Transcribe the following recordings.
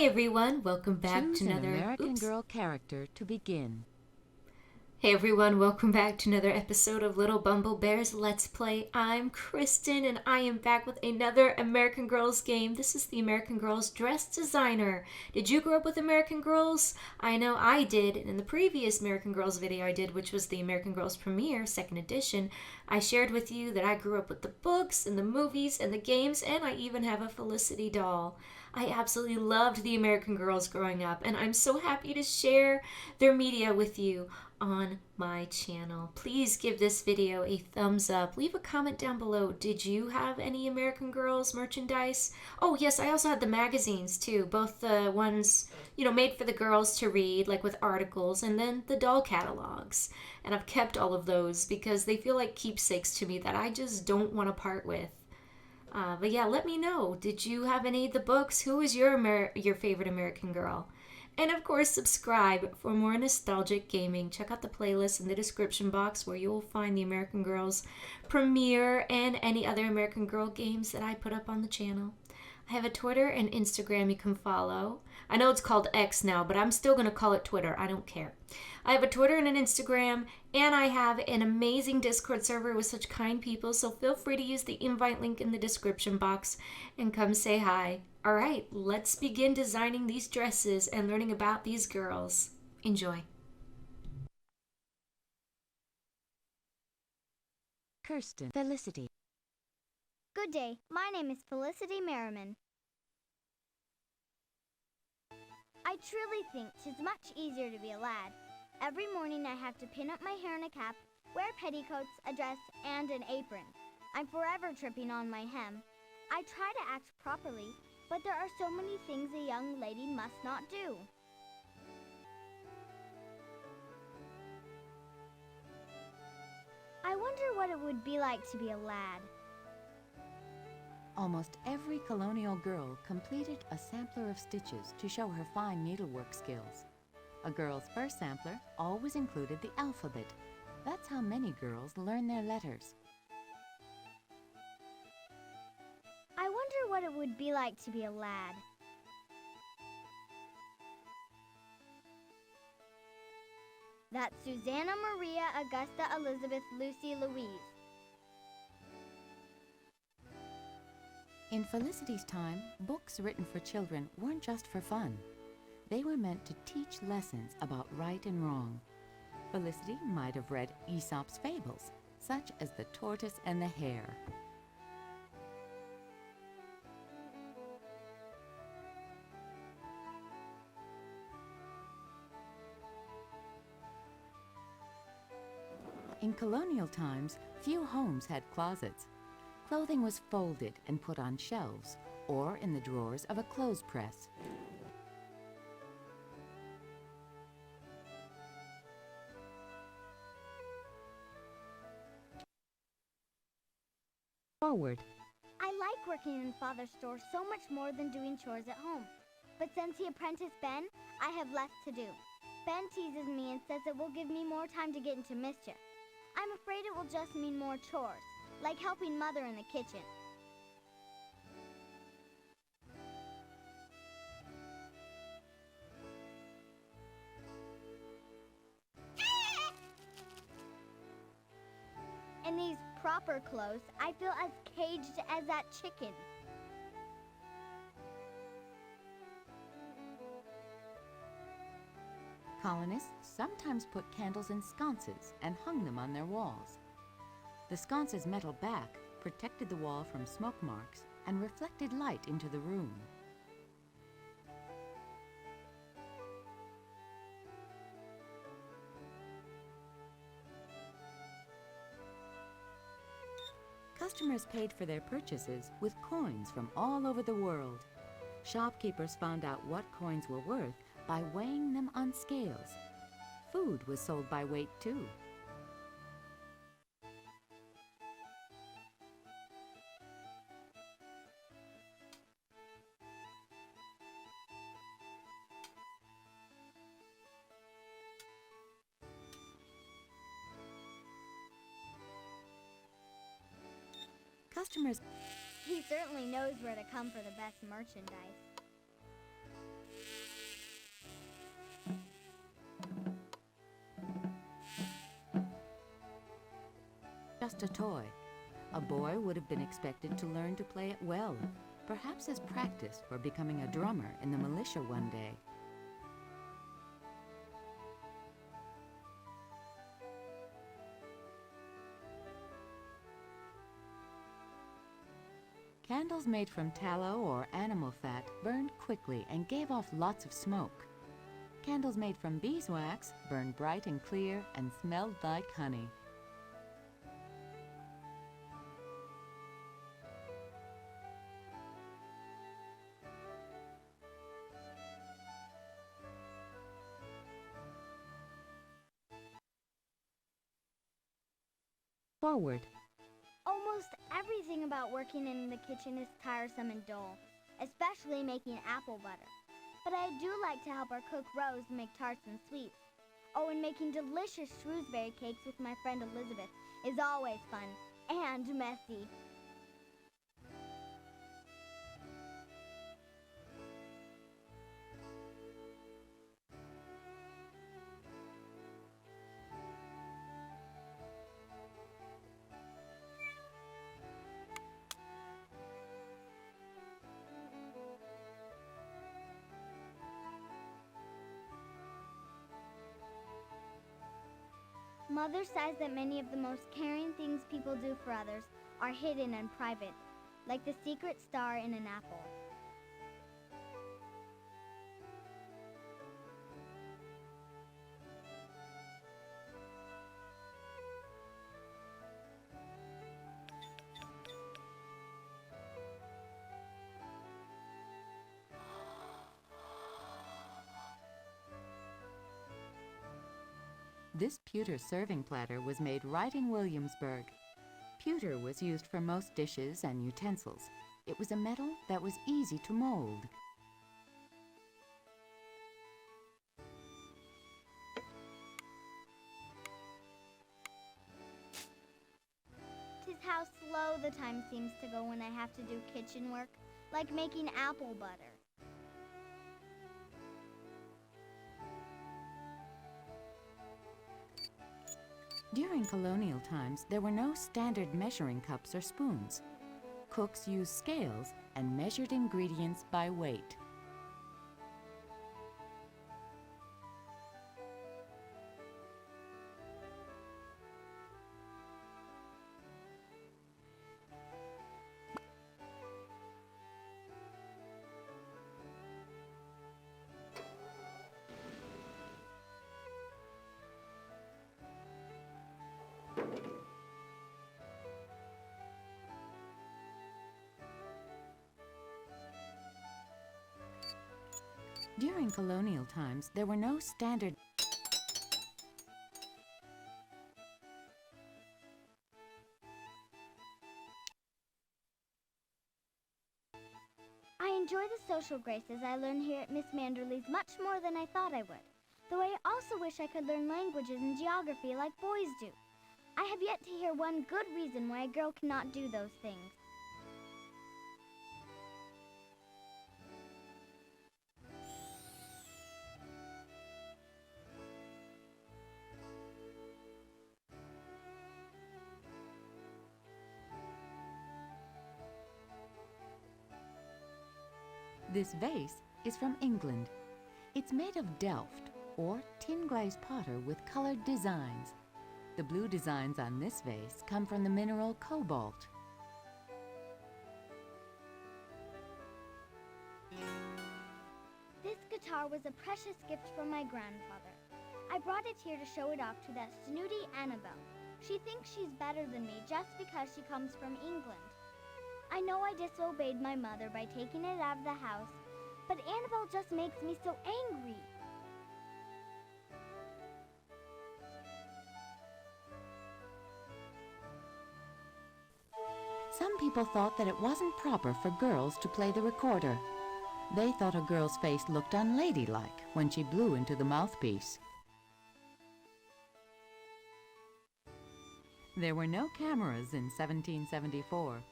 Hey everyone, welcome back Choose to an another American Girl character to begin. Hey everyone, welcome back to another episode of Lilbumblebear's Let's Play. I'm Kristen and I am back with another American Girls game. This is the American Girls Dress Designer. Did you grow up with American Girls? I know I did. In the previous American Girls video I did, which was the American Girls Premiere, second edition, I shared with you that I grew up with the books and the movies and the games, and I even have a Felicity doll. I absolutely loved the American Girls growing up, and I'm so happy to share their media with you on my channel. Please give this video a thumbs up. Leave a comment down below. Did you have any American Girls merchandise? Oh yes, I also had the magazines too, both the ones, made for the girls to read, like with articles, and then the doll catalogs. And I've kept all of those because they feel like keepsakes to me that I just don't want to part with. But yeah, let me know. Did you have any of the books? Who was your favorite American Girl? And of course, subscribe for more nostalgic gaming. Check out the playlist in the description box where you'll find the American Girls premiere and any other American Girl games that I put up on the channel. I have a Twitter and Instagram you can follow. I know it's called X now, but I'm still going to call it Twitter. I don't care. I have a Twitter and an Instagram, and I have an amazing Discord server with such kind people, so feel free to use the invite link in the description box and come say hi. All right, let's begin designing these dresses and learning about these girls. Enjoy. Kirsten. Felicity. Good day, my name is Felicity Merriman. I truly think 'tis much easier to be a lad. Every morning I have to pin up my hair in a cap, wear petticoats, a dress, and an apron. I'm forever tripping on my hem. I try to act properly, but there are so many things a young lady must not do. I wonder what it would be like to be a lad. Almost every colonial girl completed a sampler of stitches to show her fine needlework skills. A girl's first sampler always included the alphabet. That's how many girls learn their letters. I wonder what it would be like to be a lad. That's Susanna Maria Augusta Elizabeth Lucy Louise. In Felicity's time, books written for children weren't just for fun. They were meant to teach lessons about right and wrong. Felicity might have read Aesop's fables, such as The Tortoise and the Hare. In colonial times, few homes had closets. Clothing was folded and put on shelves or in the drawers of a clothes press. Forward. I like working in Father's store so much more than doing chores at home. But since he apprenticed Ben, I have less to do. Ben teases me and says it will give me more time to get into mischief. I'm afraid it will just mean more chores, like helping Mother in the kitchen. In these proper clothes, I feel as caged as that chicken. Colonists sometimes put candles in sconces and hung them on their walls. The sconce's metal back protected the wall from smoke marks and reflected light into the room. Customers paid for their purchases with coins from all over the world. Shopkeepers found out what coins were worth by weighing them on scales. Food was sold by weight too. Customers. He certainly knows where to come for the best merchandise. just a toy. A boy would have been expected to learn to play it well, perhaps as practice for becoming a drummer in the militia one day. Candles made from tallow or animal fat burned quickly and gave off lots of smoke. Candles made from beeswax burned bright and clear and smelled like honey. Forward. Almost everything about working in the kitchen is tiresome and dull, especially making apple butter. But I do like to help our cook Rose make tarts and sweets. Oh, and making delicious Shrewsbury cakes with my friend Elizabeth is always fun and messy. Mother says that many of the most caring things people do for others are hidden and private, like the secret star in an apple. This pewter serving platter was made right in Williamsburg. Pewter was used for most dishes and utensils. It was a metal that was easy to mold. Tis how slow the time seems to go when I have to do kitchen work, like making apple butter. During colonial times, there were no standard measuring cups or spoons. Cooks used scales and measured ingredients by weight. During colonial times, there were no standard. I enjoy the social graces I learn here at Miss Manderley's much more than I thought I would, though I also wish I could learn languages and geography like boys do. I have yet to hear one good reason why a girl cannot do those things. This vase is from England. It's made of Delft, or tin-glazed powder with colored designs. The blue designs on this vase come from the mineral cobalt. This guitar was a precious gift from my grandfather. I brought it here to show it off to that snooty Annabelle. She thinks she's better than me just because she comes from England. I know I disobeyed my mother by taking it out of the house, but Annabelle just makes me so angry. Some people thought that it wasn't proper for girls to play the recorder. They thought a girl's face looked unladylike when she blew into the mouthpiece. There were no cameras in 1774.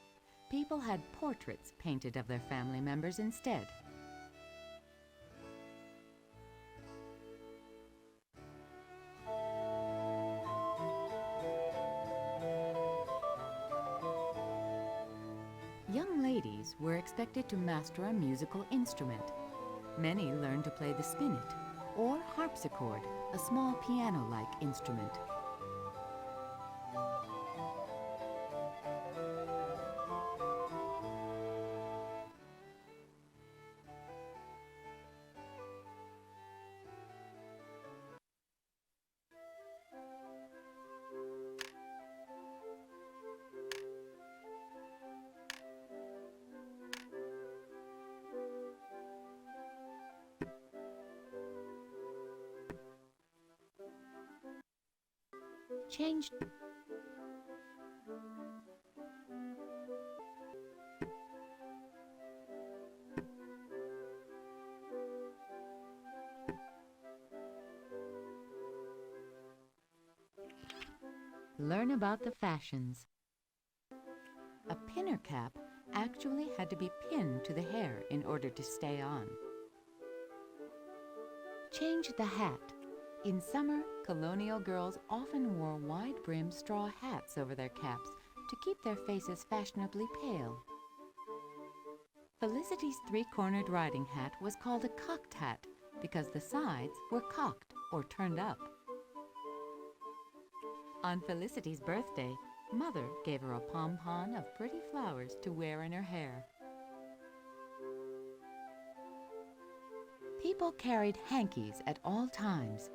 People had portraits painted of their family members instead. were expected to master a musical instrument. Many learned to play the spinet, or harpsichord, a small piano-like instrument. Changed. Learn about the fashions. A pinner cap actually had to be pinned to the hair in order to stay on. Change the hat. In summer, colonial girls often wore wide-brimmed straw hats over their caps to keep their faces fashionably pale. Felicity's three-cornered riding hat was called a cocked hat because the sides were cocked or turned up. On Felicity's birthday, Mother gave her a pompon of pretty flowers to wear in her hair. People carried hankies at all times.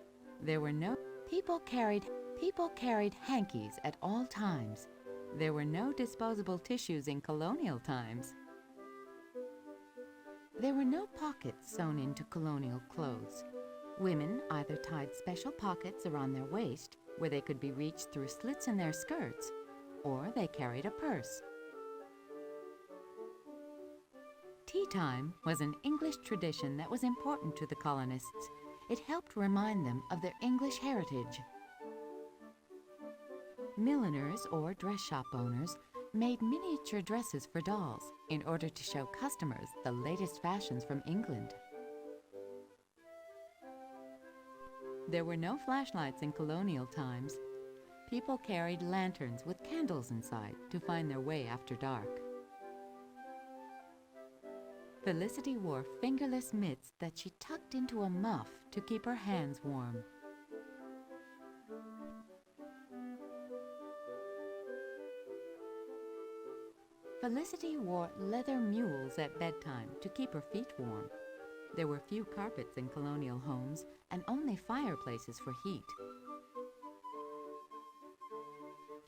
People carried hankies at all times. There were no disposable tissues in colonial times. There were no pockets sewn into colonial clothes. Women either tied special pockets around their waist where they could be reached through slits in their skirts, or they carried a purse. Tea time was an English tradition that was important to the colonists. It helped remind them of their English heritage. Milliners or dress shop owners made miniature dresses for dolls in order to show customers the latest fashions from England. There were no flashlights in colonial times. People carried lanterns with candles inside to find their way after dark. Felicity wore fingerless mitts that she tucked into a muff to keep her hands warm. Felicity wore leather mules at bedtime to keep her feet warm. There were few carpets in colonial homes and only fireplaces for heat.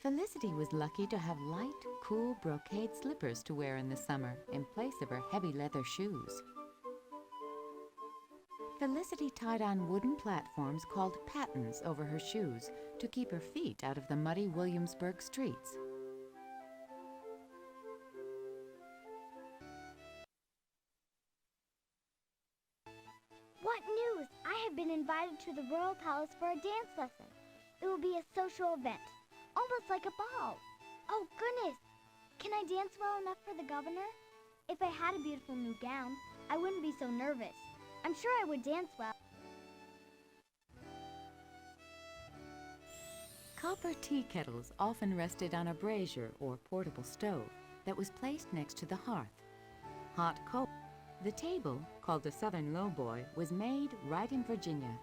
Felicity was lucky to have light, cool brocade slippers to wear in the summer in place of her heavy leather shoes. Felicity tied on wooden platforms called pattens over her shoes to keep her feet out of the muddy Williamsburg streets. What news? I have been invited to the Royal Palace for a dance lesson. It will be a social event, almost like a ball. Oh, goodness! Can I dance well enough for the governor? If I had a beautiful new gown, I wouldn't be so nervous. I'm sure I would dance well. Copper tea kettles often rested on a brazier or portable stove that was placed next to the hearth. Hot coal. The table, called the Southern Lowboy, was made right in Virginia.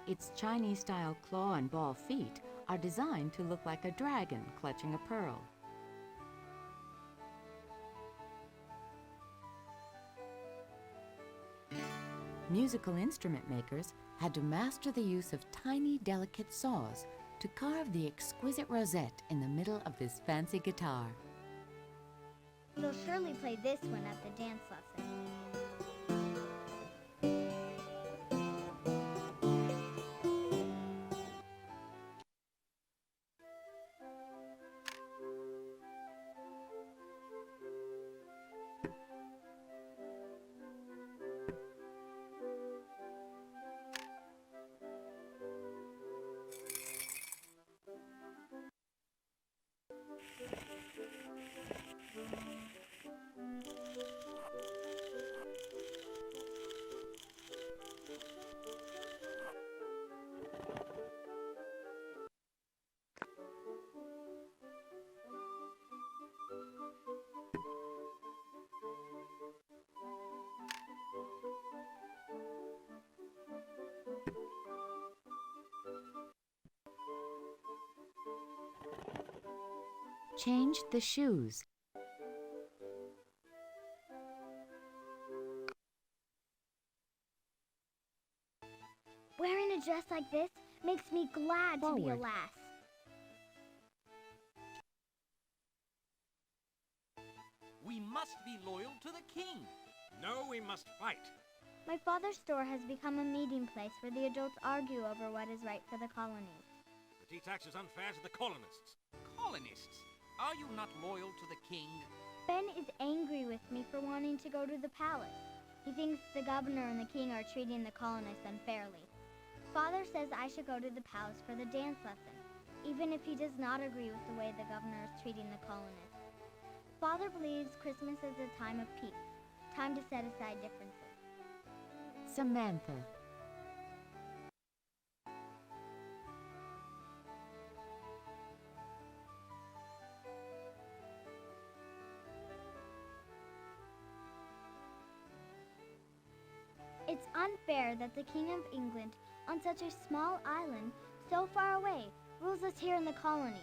Its Chinese-style claw and ball feet are designed to look like a dragon clutching a pearl. Musical instrument makers had to master the use of tiny, delicate saws to carve the exquisite rosette in the middle of this fancy guitar. You'll surely play this one at the dance lesson. changed the shoes. Wearing a dress like this makes me glad to be a Forward. lass. We must be loyal to the king. No, we must fight. My father's store has become a meeting place where the adults argue over what is right for the colonies. The tea tax is unfair to the colonists. Colonists? Are you not loyal to the king? Ben is angry with me for wanting to go to the palace. He thinks the governor and the king are treating the colonists unfairly. Father says I should go to the palace for the dance lesson, even if he does not agree with the way the governor is treating the colonists. Father believes Christmas is a time of peace, time to set aside differences. Samantha. It's unfair that the King of England, on such a small island, so far away, rules us here in the colonies.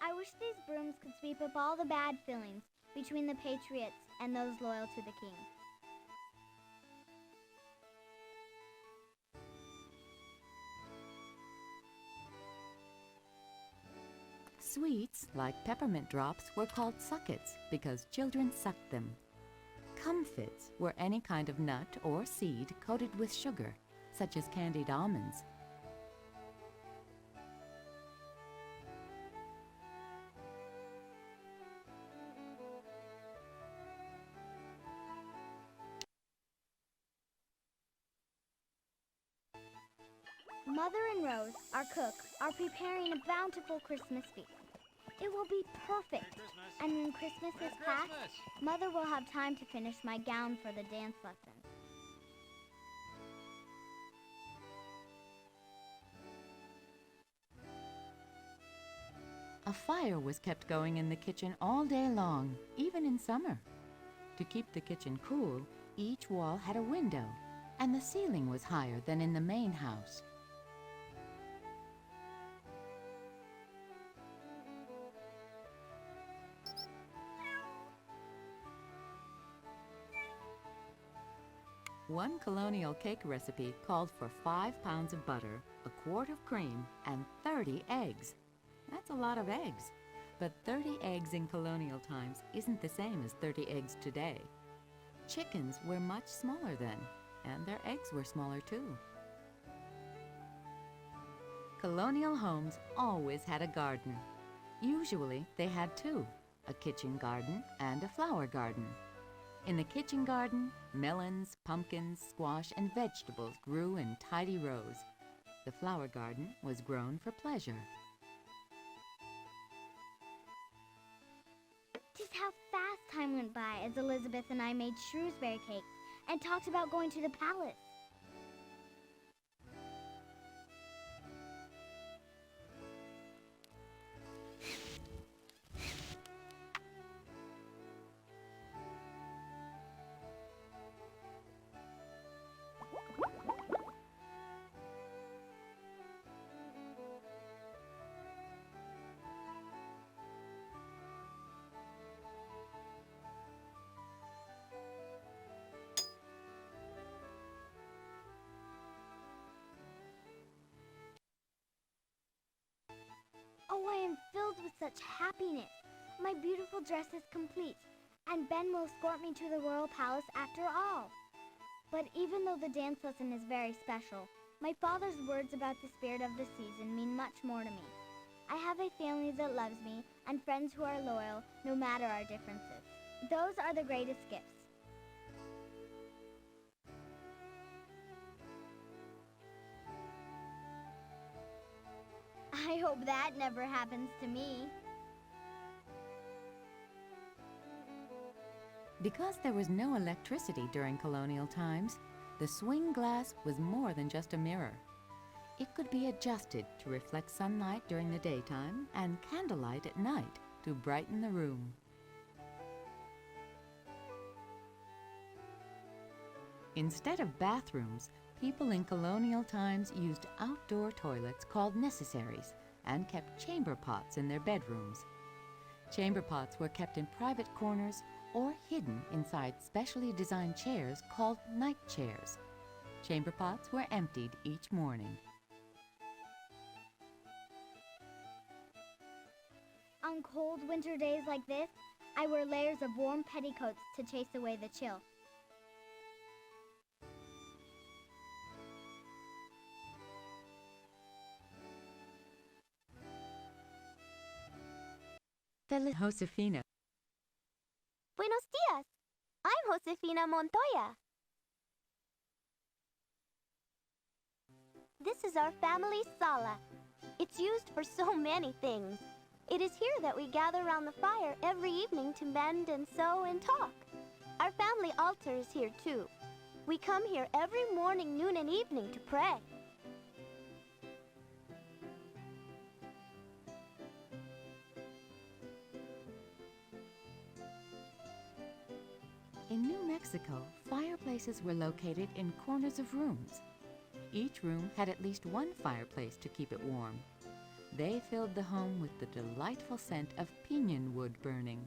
I wish these brooms could sweep up all the bad feelings between the patriots and those loyal to the king. Sweets, like peppermint drops, were called suckets because children sucked them. Comfits were any kind of nut or seed coated with sugar, such as candied almonds. Mother and Rose, our cook, are preparing a bountiful Christmas feast. It will be perfect. And when Christmas is past, Mother will have time to finish my gown for the dance lesson. A fire was kept going in the kitchen all day long, even in summer. To keep the kitchen cool, each wall had a window, and the ceiling was higher than in the main house. One colonial cake recipe called for 5 pounds of butter, a quart of cream, and 30 eggs. That's a lot of eggs. But 30 eggs in colonial times isn't the same as 30 eggs today. Chickens were much smaller then, and their eggs were smaller too. Colonial homes always had a garden. Usually they had two, a kitchen garden and a flower garden. In the kitchen garden, melons, pumpkins, squash, and vegetables grew in tidy rows. The flower garden was grown for pleasure. Just how fast time went by as Elizabeth and I made Shrewsbury cakes and talked about going to the palace. Oh, I am filled with such happiness. My beautiful dress is complete, and Ben will escort me to the royal palace after all. But even though the dance lesson is very special, my father's words about the spirit of the season mean much more to me. I have a family that loves me and friends who are loyal no matter our differences. Those are the greatest gifts. I hope that never happens to me. Because there was no electricity during colonial times, the swing glass was more than just a mirror. It could be adjusted to reflect sunlight during the daytime and candlelight at night to brighten the room. Instead of bathrooms, people in colonial times used outdoor toilets called necessaries and kept chamber pots in their bedrooms. Chamber pots were kept in private corners or hidden inside specially designed chairs called night chairs. Chamber pots were emptied each morning. On cold winter days like this, I wear layers of warm petticoats to chase away the chill. Josefina. Buenos dias! I'm Josefina Montoya. This is our family sala. It's used for so many things. It is here that we gather around the fire every evening to mend and sew and talk. Our family altar is here too. We come here every morning, noon, and evening to pray. In New Mexico, fireplaces were located in corners of rooms. Each room had at least one fireplace to keep it warm. They filled the home with the delightful scent of piñon wood burning.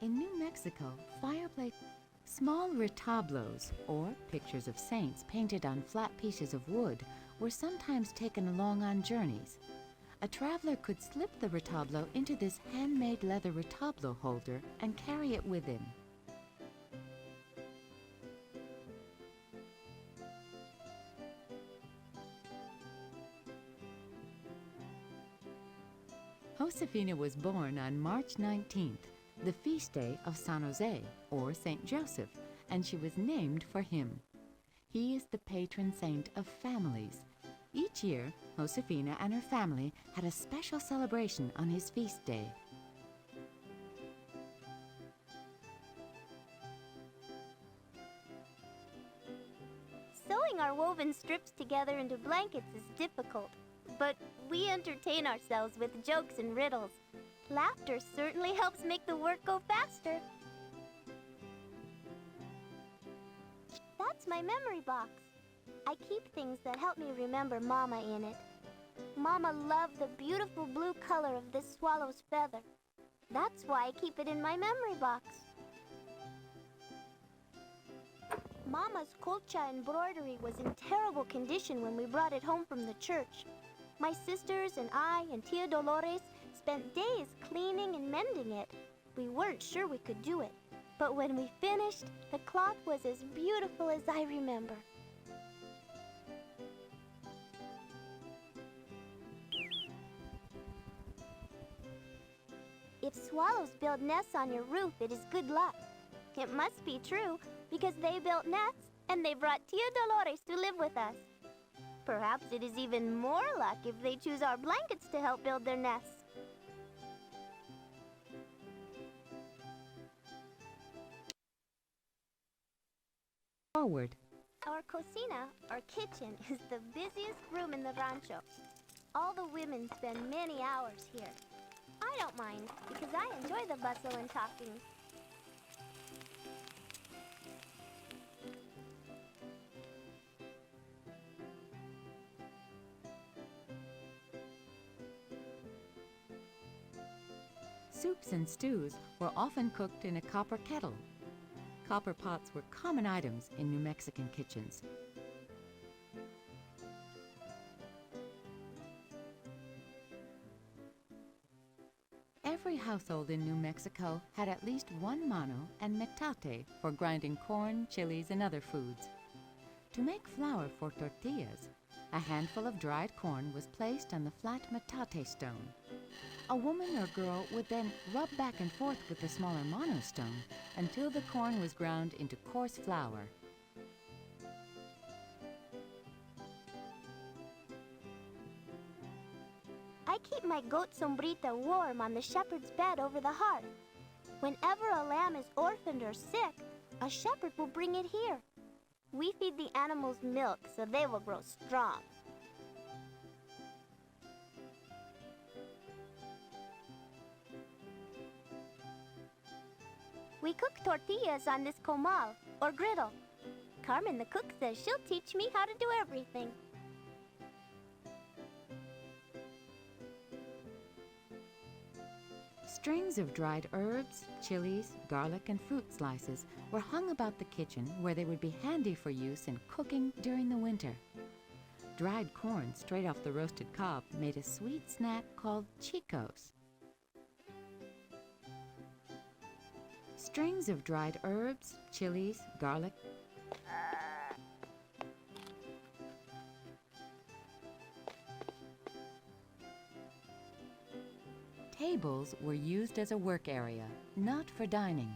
In New Mexico, small retablos, or pictures of saints painted on flat pieces of wood, were sometimes taken along on journeys. A traveler could slip the retablo into this handmade leather retablo holder and carry it with him. Josefina was born on March 19th, the feast day of San Jose, or Saint Joseph, and she was named for him. He is the patron saint of families. Each year, Josefina and her family had a special celebration on his feast day. Sewing our woven strips together into blankets is difficult, but we entertain ourselves with jokes and riddles. Laughter certainly helps make the work go faster. That's my memory box. I keep things that help me remember Mama in it. Mama loved the beautiful blue color of this swallow's feather. That's why I keep it in my memory box. Mama's colcha embroidery was in terrible condition when we brought it home from the church. My sisters and I and Tia Dolores spent days cleaning and mending it. We weren't sure we could do it, but when we finished, the cloth was as beautiful as I remember. If swallows build nests on your roof, it is good luck. It must be true, because they built nests and they brought Tia Dolores to live with us. Perhaps it is even more luck if they choose our blankets to help build their nests. Forward. Our cocina, or kitchen, is the busiest room in the rancho. All the women spend many hours here. I don't mind, because I enjoy the bustle and talking. Soups and stews were often cooked in a copper kettle. Copper pots were common items in New Mexican kitchens. Every household in New Mexico had at least one mano and metate for grinding corn, chilies, and other foods. To make flour for tortillas, a handful of dried corn was placed on the flat metate stone. A woman or girl would then rub back and forth with the smaller mano stone until the corn was ground into coarse flour. I keep my goat sombrita warm on the shepherd's bed over the hearth. Whenever a lamb is orphaned or sick, a shepherd will bring it here. We feed the animals milk so they will grow strong. We cook tortillas on this comal, or griddle. Carmen the cook says she'll teach me how to do everything. Strings of dried herbs, chilies, garlic, and fruit slices were hung about the kitchen where they would be handy for use in cooking during the winter. Dried corn straight off the roasted cob made a sweet snack called chicos. Strings of dried herbs, chilies, garlic, tables were used as a work area, not for dining.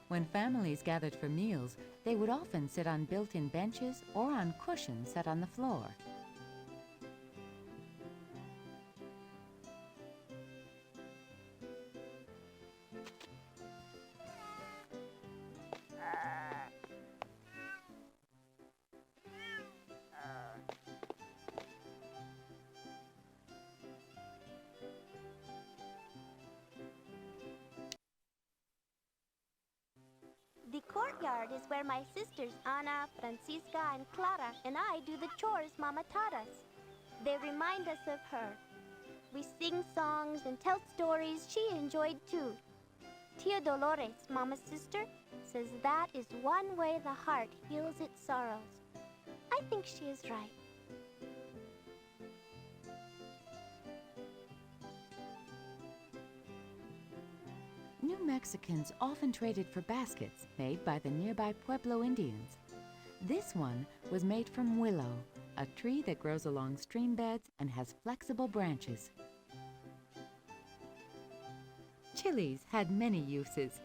When families gathered for meals, they would often sit on built-in benches or on cushions set on the floor. The courtyard is where my sisters Ana, Francisca, and Clara and I do the chores Mama taught us. They remind us of her. We sing songs and tell stories she enjoyed too. Tia Dolores, Mama's sister, says that is one way the heart heals its sorrows. I think she is right. New Mexicans often traded for baskets made by the nearby Pueblo Indians. This one was made from willow, a tree that grows along stream beds and has flexible branches. Chilies had many uses.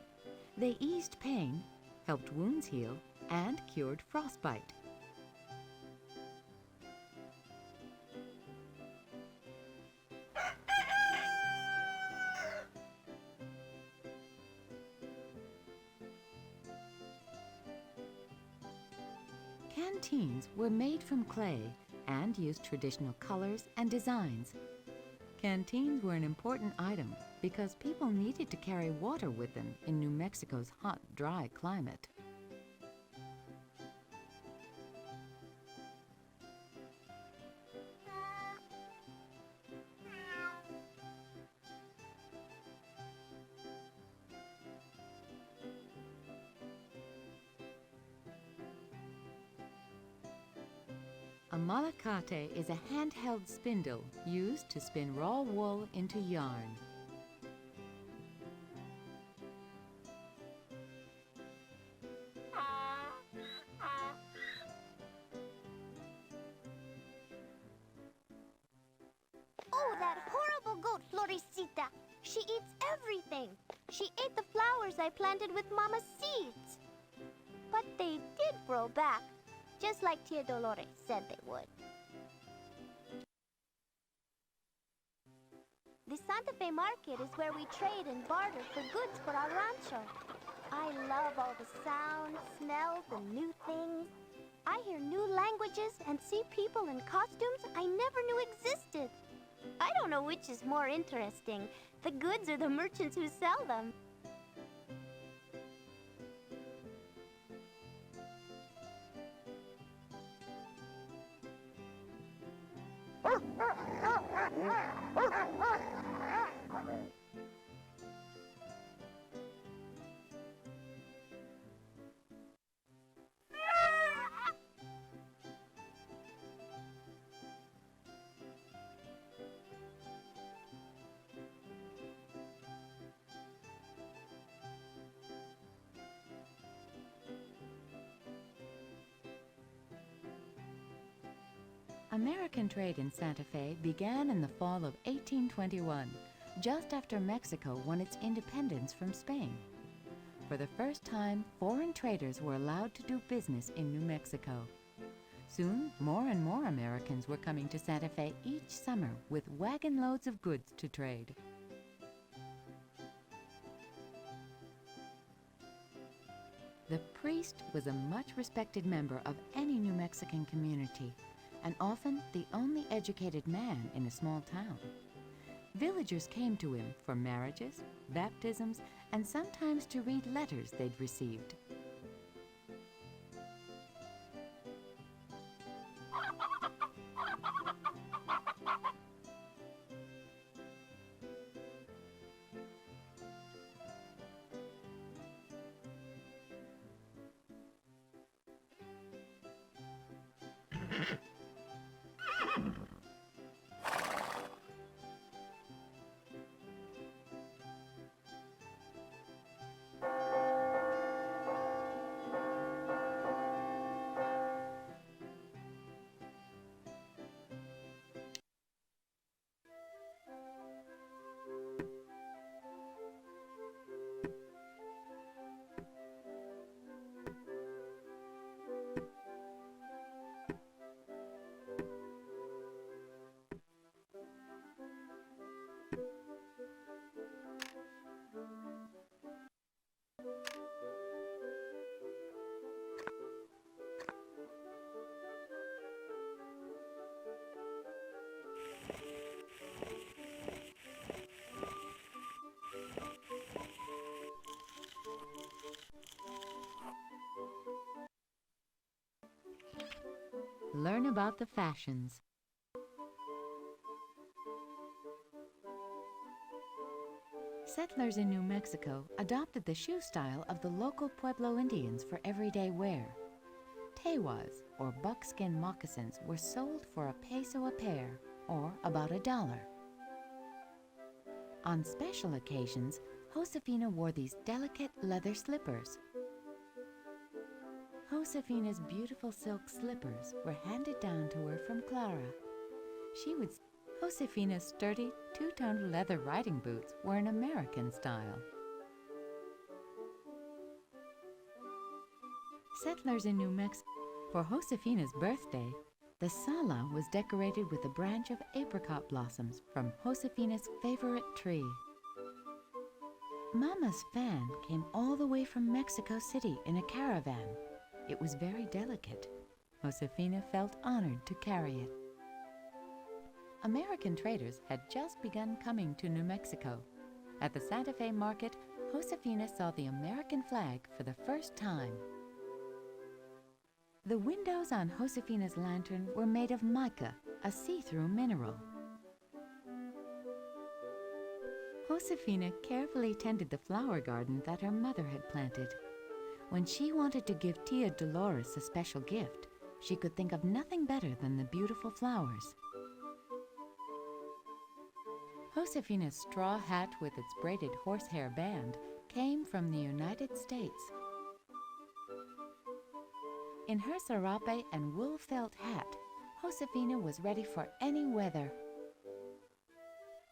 They eased pain, helped wounds heal, and cured frostbite. Canteens were made from clay and used traditional colors and designs. Canteens were an important item because people needed to carry water with them in New Mexico's hot, dry climate. A malacate is a handheld spindle used to spin raw wool into yarn. Oh, that horrible goat, Florecita. She eats everything. She ate the flowers I planted with Mama's seeds. But they did grow back, just like Tia Dolores said they would. The Santa Fe market is where we trade and barter for goods for our rancho. I love all the sounds, smells, and new things. I hear new languages and see people in costumes I never knew existed. I don't know which is more interesting, the goods or the merchants who sell them. American trade in Santa Fe began in the fall of 1821, just after Mexico won its independence from Spain. For the first time, foreign traders were allowed to do business in New Mexico. Soon, more and more Americans were coming to Santa Fe each summer with wagon loads of goods to trade. The priest was a much respected member of any New Mexican community, and often the only educated man in a small town. Villagers came to him for marriages, baptisms, and sometimes to read letters they'd received. Learn about the fashions. Settlers in New Mexico adopted the shoe style of the local Pueblo Indians for everyday wear. Tewas, or buckskin moccasins, were sold for a peso a pair, or about $1. On special occasions, Josefina wore these delicate leather slippers. Josefina's beautiful silk slippers were handed down to her from Clara. Josefina's sturdy, two-toned leather riding boots were an American style. Settlers in New Mexico. For Josefina's birthday, the sala was decorated with a branch of apricot blossoms from Josefina's favorite tree. Mama's fan came all the way from Mexico City in a caravan. It was very delicate. Josefina felt honored to carry it. American traders had just begun coming to New Mexico. At the Santa Fe market, Josefina saw the American flag for the first time. The windows on Josefina's lantern were made of mica, a see-through mineral. Josefina carefully tended the flower garden that her mother had planted. When she wanted to give Tia Dolores a special gift, she could think of nothing better than the beautiful flowers. Josefina's straw hat with its braided horsehair band came from the United States. In her sarape and wool felt hat, Josefina was ready for any weather.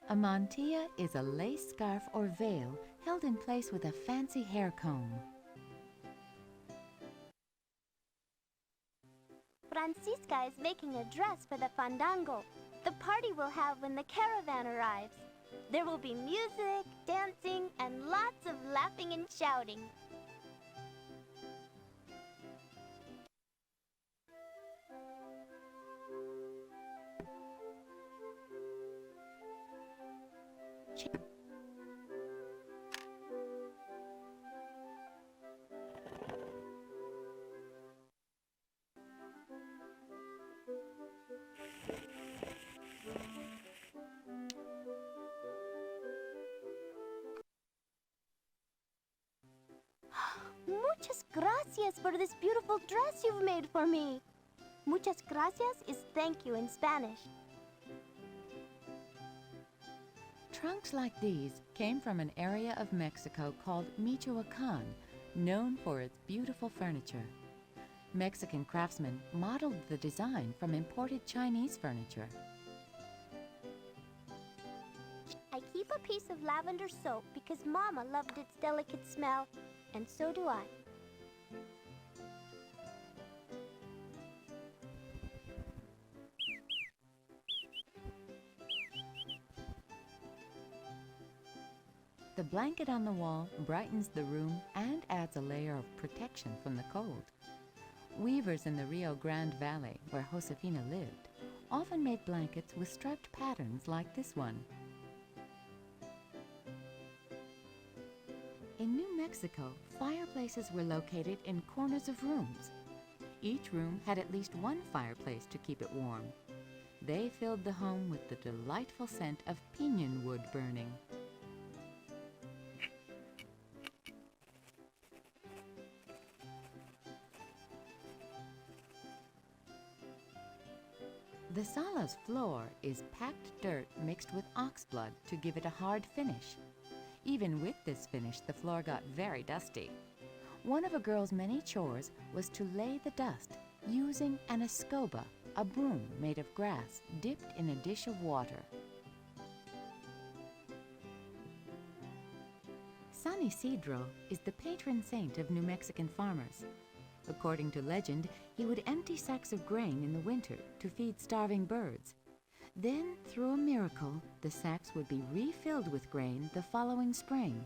A mantilla is a lace scarf or veil held in place with a fancy hair comb. Francisca is making a dress for the fandango, the party we'll have when the caravan arrives. There will be music, dancing, and lots of laughing and shouting. Muchas gracias for this beautiful dress you've made for me. Muchas gracias is thank you in Spanish. Trunks like these came from an area of Mexico called Michoacan, known for its beautiful furniture. Mexican craftsmen modeled the design from imported Chinese furniture. I keep a piece of lavender soap because Mama loved its delicate smell, and so do I. The blanket on the wall brightens the room and adds a layer of protection from the cold. Weavers in the Rio Grande Valley, where Josefina lived, often made blankets with striped patterns like this one. In New Mexico, fireplaces were located in corners of rooms. Each room had at least one fireplace to keep it warm. They filled the home with the delightful scent of piñon wood burning. The sala's floor is packed dirt mixed with ox blood to give it a hard finish. Even with this finish, the floor got very dusty. One of a girl's many chores was to lay the dust using an escoba, a broom made of grass dipped in a dish of water. San Isidro is the patron saint of New Mexican farmers. According to legend, he would empty sacks of grain in the winter to feed starving birds. Then, through a miracle, the sacks would be refilled with grain the following spring.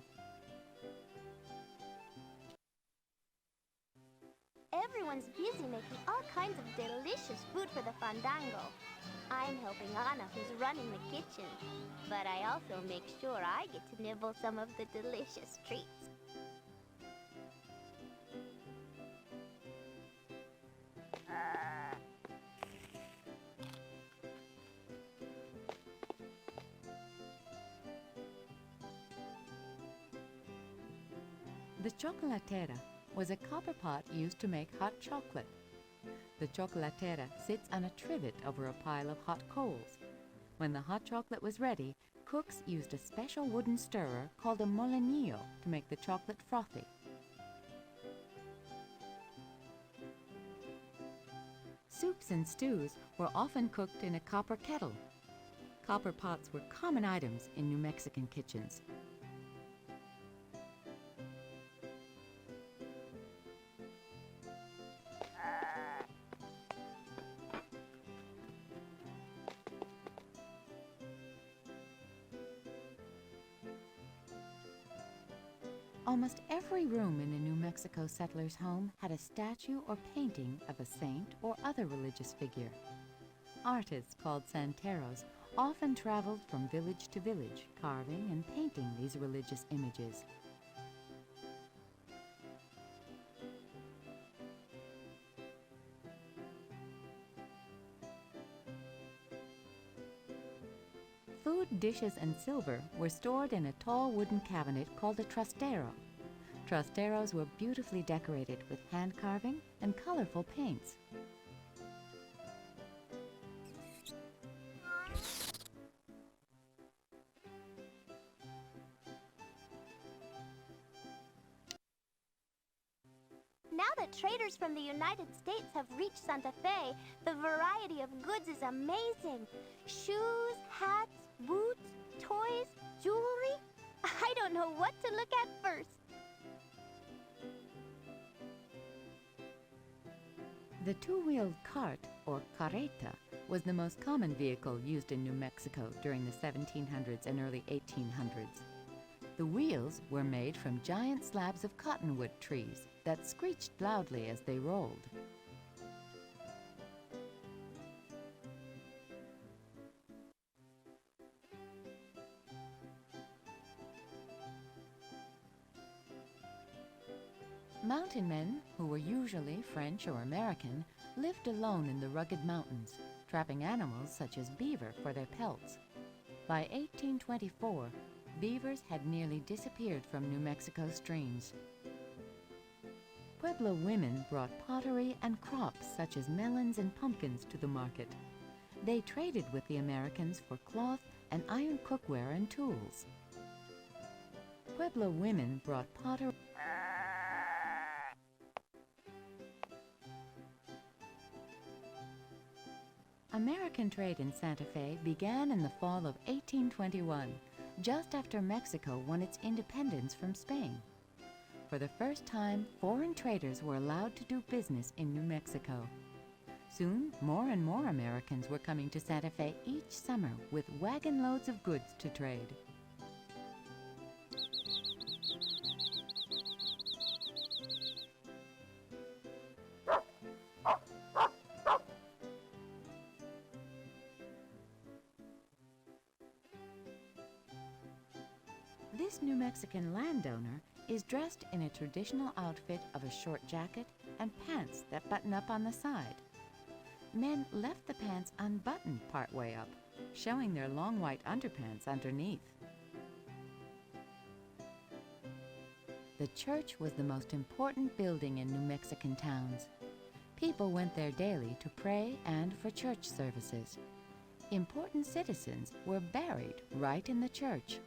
Everyone's busy making all kinds of delicious food for the fandango. I'm helping Anna, who's running the kitchen. But I also make sure I get to nibble some of the delicious treats. The chocolatera was a copper pot used to make hot chocolate. The chocolatera sits on a trivet over a pile of hot coals. When the hot chocolate was ready, cooks used a special wooden stirrer called a molinillo to make the chocolate frothy. Soups and stews were often cooked in a copper kettle. Copper pots were common items in New Mexican kitchens. Almost every room in a New Mexico settler's home had a statue or painting of a saint or other religious figure. Artists called santeros often traveled from village to village, carving and painting these religious images. Food, dishes, and silver were stored in a tall wooden cabinet called a trastero. Trasteros were beautifully decorated with hand carving and colorful paints. Now that traders from the United States have reached Santa Fe, the variety of goods is amazing. Shoes, hats, boots, toys, jewelry. I don't know what to look at first. The two-wheeled cart, or carreta, was the most common vehicle used in New Mexico during the 1700s and early 1800s. The wheels were made from giant slabs of cottonwood trees that screeched loudly as they rolled. Mountain men, who were usually French or American, lived alone in the rugged mountains, trapping animals such as beaver for their pelts. By 1824, beavers had nearly disappeared from New Mexico streams. Pueblo women brought pottery and crops such as melons and pumpkins to the market. They traded with the Americans for cloth and iron cookware and tools. Pueblo women brought pottery. American trade in Santa Fe began in the fall of 1821, just after Mexico won its independence from Spain. For the first time, foreign traders were allowed to do business in New Mexico. Soon, more and more Americans were coming to Santa Fe each summer with wagon loads of goods to trade. This New Mexican landowner is dressed in a traditional outfit of a short jacket and pants that button up on the side. Men left the pants unbuttoned partway up, showing their long white underpants underneath. The church was the most important building in New Mexican towns. People went there daily to pray and for church services. Important citizens were buried right in the church.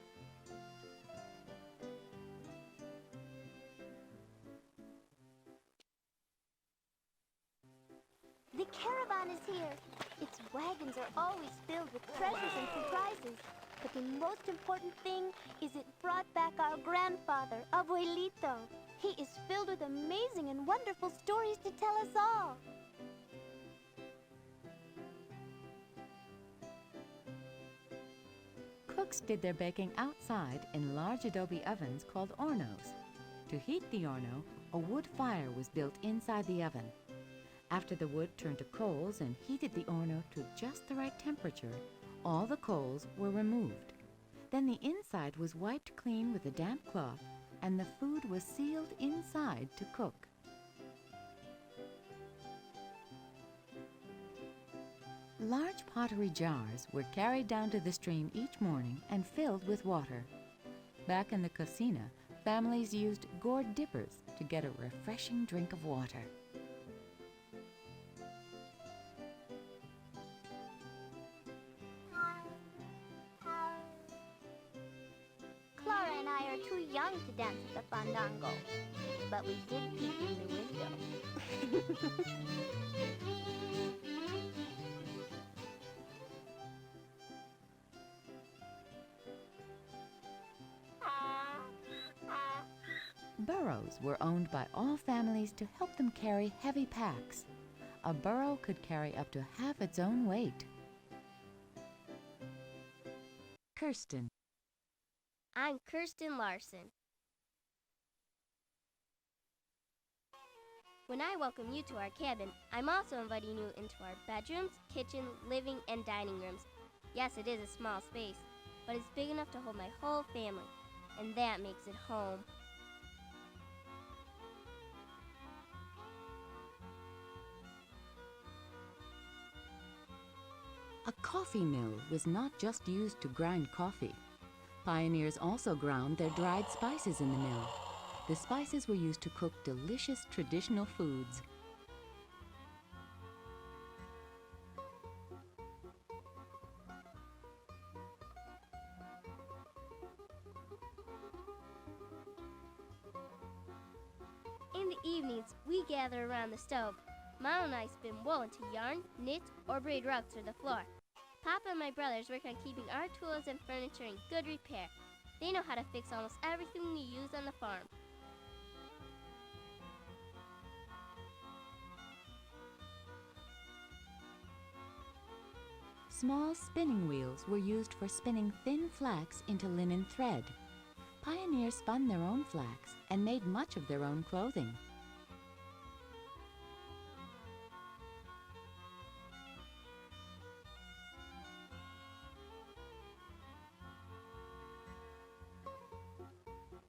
The caravan is here. Its wagons are always filled with treasures and surprises. But the most important thing is it brought back our grandfather, Abuelito. He is filled with amazing and wonderful stories to tell us all. Cooks did their baking outside in large adobe ovens called hornos. To heat the horno, a wood fire was built inside the oven. After the wood turned to coals and heated the horno to just the right temperature, all the coals were removed. Then the inside was wiped clean with a damp cloth, and the food was sealed inside to cook. Large pottery jars were carried down to the stream each morning and filled with water. Back in the cocina, families used gourd dippers to get a refreshing drink of water. Clara and I are too young to dance at the fandango, but we did peek in the window. Burros were owned by all families to help them carry heavy packs. A burro could carry up to half its own weight. Kirsten. I'm Kirsten Larson. When I welcome you to our cabin, I'm also inviting you into our bedrooms, kitchen, living, and dining rooms. Yes, it is a small space, but it's big enough to hold my whole family, and that makes it home. A coffee mill was not just used to grind coffee. Pioneers also ground their dried spices in the mill. The spices were used to cook delicious traditional foods. In the evenings, we gather around the stove. Mom and I spin wool into yarn, knit, or braid rugs for the floor. Papa and my brothers work on keeping our tools and furniture in good repair. They know how to fix almost everything we use on the farm. Small spinning wheels were used for spinning thin flax into linen thread. Pioneers spun their own flax and made much of their own clothing.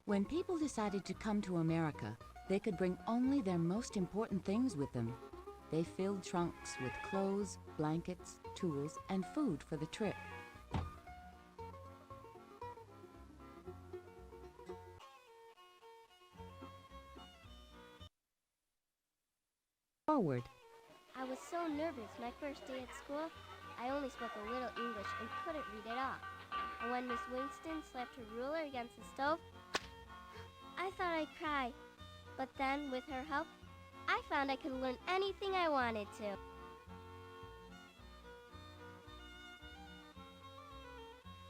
When people decided to come to America, they could bring only their most important things with them. They filled trunks with clothes, blankets, tools, and food for the trip. Forward. I was so nervous my first day at school. I only spoke a little English and couldn't read at all. And when Miss Winston slapped her ruler against the stove, I thought I'd cry. But then, with her help, I found I could learn anything I wanted to.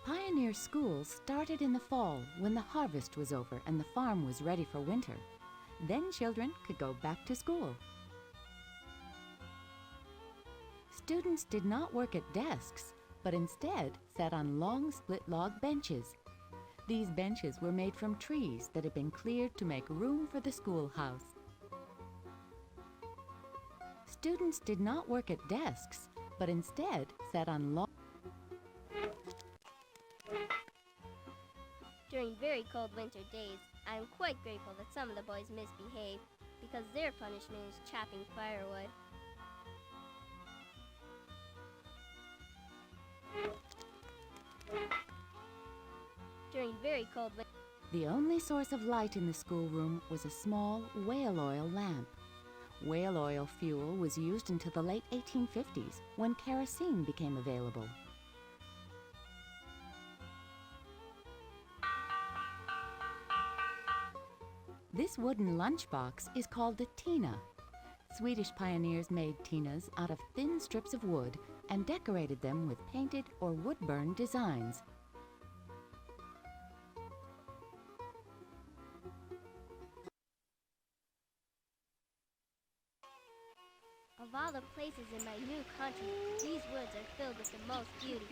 Pioneer schools started in the fall when the harvest was over and the farm was ready for winter. Then children could go back to school. Students did not work at desks, but instead sat on long split-log benches. These benches were made from trees that had been cleared to make room for the schoolhouse. Students did not work at desks, but instead sat on long... During very cold cold winter days, I'm quite grateful that some of the boys misbehave, because their punishment is chopping firewood. During very cold winter, The only source of light in the schoolroom was a small whale oil lamp. Whale oil fuel was used until the late 1850s, when kerosene became available. This wooden lunchbox is called a tina. Swedish pioneers made tinas out of thin strips of wood and decorated them with painted or wood-burn designs. of all the places in my new country, these woods are filled with the most beauty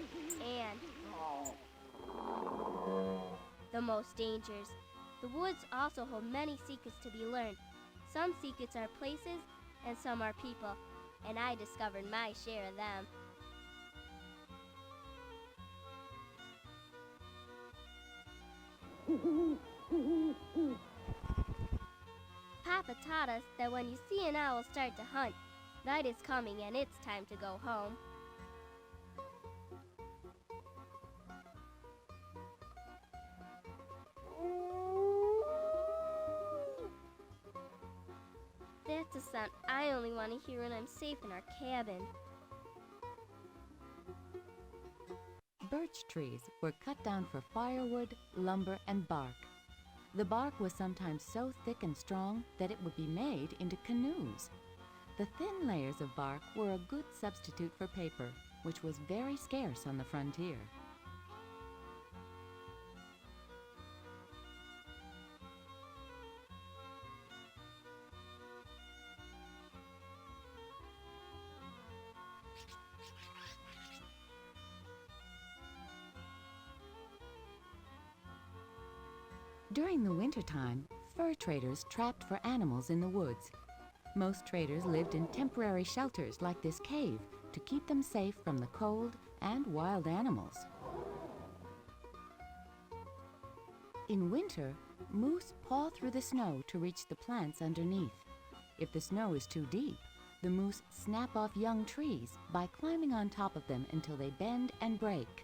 and the most dangers. The woods also hold many secrets to be learned. Some secrets are places and some are people, and I discovered my share of them. Papa taught us that when you see an owl start to hunt, night is coming and it's time to go home. That's a sound I only want to hear when I'm safe in our cabin. Birch trees were cut down for firewood, lumber, and bark. The bark was sometimes so thick and strong that it would be made into canoes. The thin layers of bark were a good substitute for paper, which was very scarce on the frontier. During the wintertime, fur traders trapped for animals in the woods. Most traders lived in temporary shelters like this cave to keep them safe from the cold and wild animals. In winter, moose paw through the snow to reach the plants underneath. If the snow is too deep, the moose snap off young trees by climbing on top of them until they bend and break.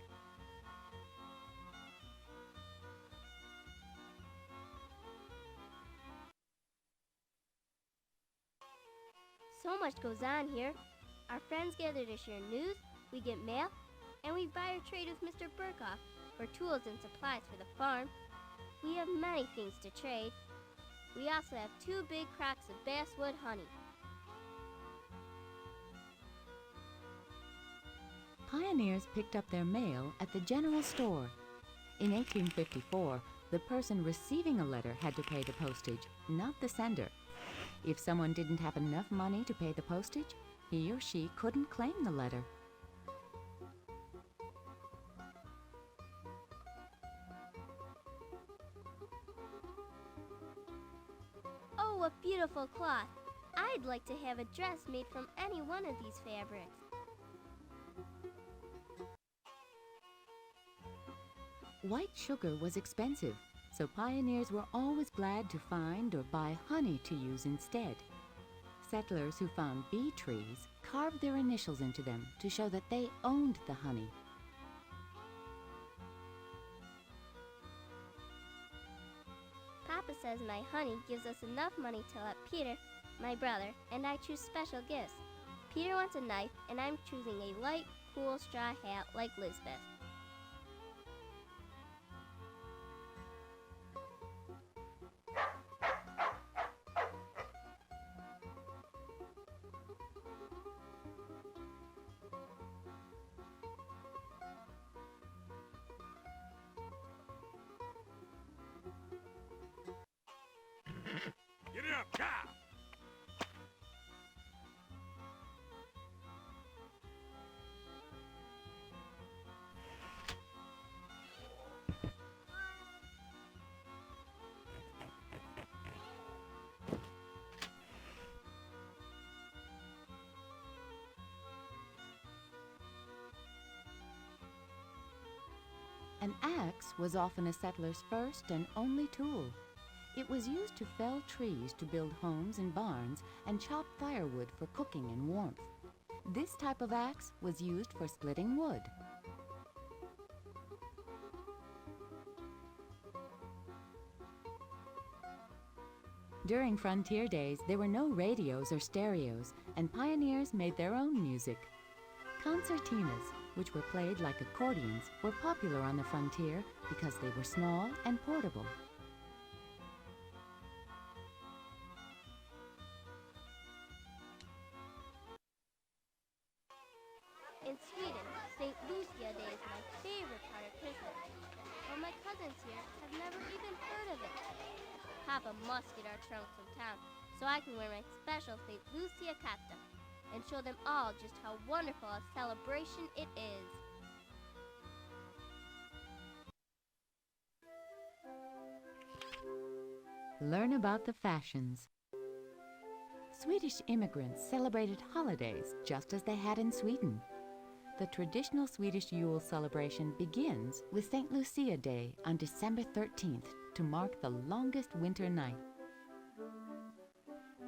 So much goes on here. Our friends gather to share news, we get mail, and we buy or trade with Mr. Burkoff for tools and supplies for the farm. We have many things to trade. We also have 2 big crocks of basswood honey. Pioneers picked up their mail at the general store. In 1854, the person receiving a letter had to pay the postage, not the sender. If someone didn't have enough money to pay the postage, he or she couldn't claim the letter. Oh, what beautiful cloth! I'd like to have a dress made from any one of these fabrics. White sugar was expensive, so pioneers were always glad to find or buy honey to use instead. Settlers who found bee trees carved their initials into them to show that they owned the honey. Papa says my honey gives us enough money to let Peter, my brother, and I choose special gifts. Peter wants a knife, and I'm choosing a light, cool straw hat like Lisbeth. Get it up, cow! An axe was often a settler's first and only tool. It was used to fell trees to build homes and barns and chop firewood for cooking and warmth. This type of axe was used for splitting wood. During frontier days, there were no radios or stereos, and pioneers made their own music. Concertinas, which were played like accordions, were popular on the frontier because they were small and portable. In Sweden, St. Lucia Day is my favorite part of Christmas. But my cousins here have never even heard of it. Papa must get our trunks from town so I can wear my special St. Lucia kappa and show them all just how wonderful a celebration it is. Learn about the fashions. Swedish immigrants celebrated holidays just as they had in Sweden. The traditional Swedish Yule celebration begins with St. Lucia Day on December 13th to mark the longest winter night.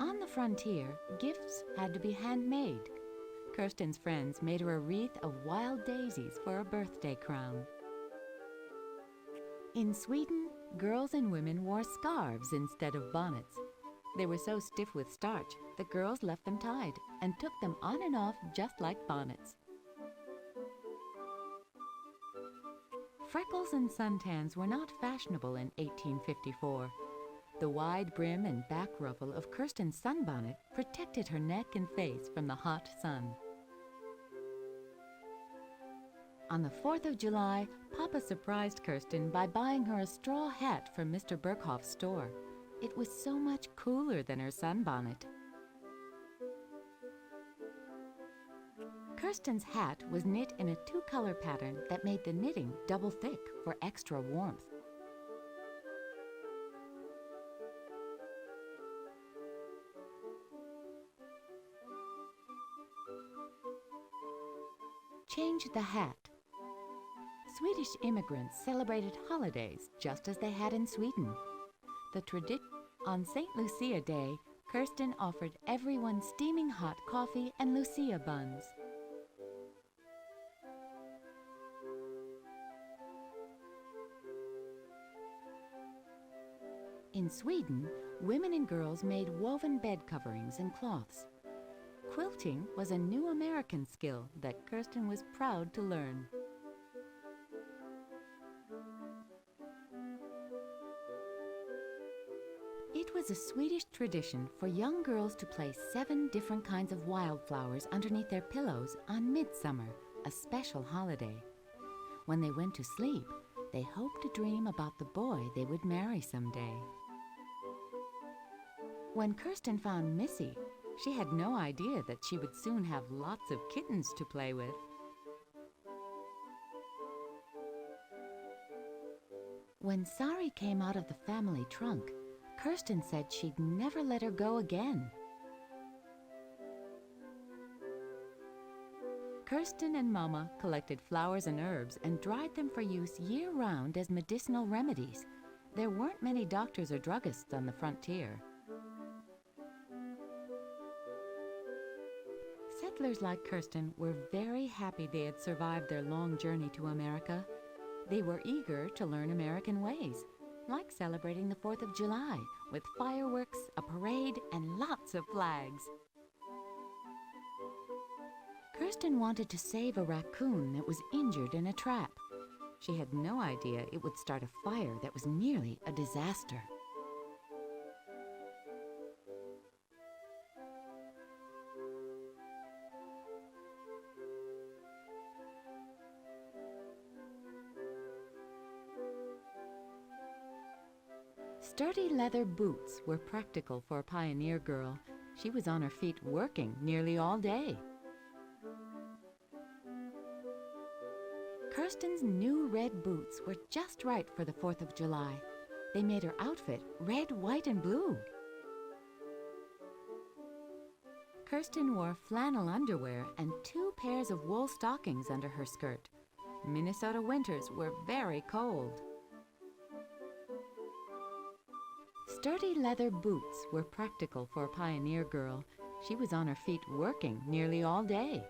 On the frontier, gifts had to be handmade. Kirsten's friends made her a wreath of wild daisies for a birthday crown. In Sweden, girls and women wore scarves instead of bonnets. They were so stiff with starch that girls left them tied and took them on and off just like bonnets. Freckles and suntans were not fashionable in 1854. The wide brim and back ruffle of Kirsten's sunbonnet protected her neck and face from the hot sun. On the 4th of July, Papa surprised Kirsten by buying her a straw hat from Mr. Berkhoff's store. It was so much cooler than her sunbonnet. Kirsten's hat was knit in a two-color pattern that made the knitting double thick for extra warmth. Change the hat. Swedish immigrants celebrated holidays just as they had in Sweden. On St. Lucia Day, Kirsten offered everyone steaming hot coffee and Lucia buns. In Sweden, women and girls made woven bed coverings and cloths. Quilting was a new American skill that Kirsten was proud to learn. It was a Swedish tradition for young girls to place 7 different kinds of wildflowers underneath their pillows on midsummer, a special holiday. When they went to sleep, they hoped to dream about the boy they would marry someday. When Kirsten found Missy, she had no idea that she would soon have lots of kittens to play with. When Sari came out of the family trunk, Kirsten said she'd never let her go again. Kirsten and Mama collected flowers and herbs and dried them for use year-round as medicinal remedies. There weren't many doctors or druggists on the frontier. Settlers like Kirsten were very happy they had survived their long journey to America. They were eager to learn American ways, like celebrating the 4th of July with fireworks, a parade, and lots of flags. Kirsten wanted to save a raccoon that was injured in a trap. She had no idea it would start a fire that was nearly a disaster. Sturdy leather boots were practical for a pioneer girl. She was on her feet working nearly all day. Kirsten's new red boots were just right for the 4th of July. They made her outfit red, white, and blue. Kirsten wore flannel underwear and 2 pairs of wool stockings under her skirt. Minnesota winters were very cold. Sturdy leather boots were practical for a pioneer girl. She was on her feet working nearly all day.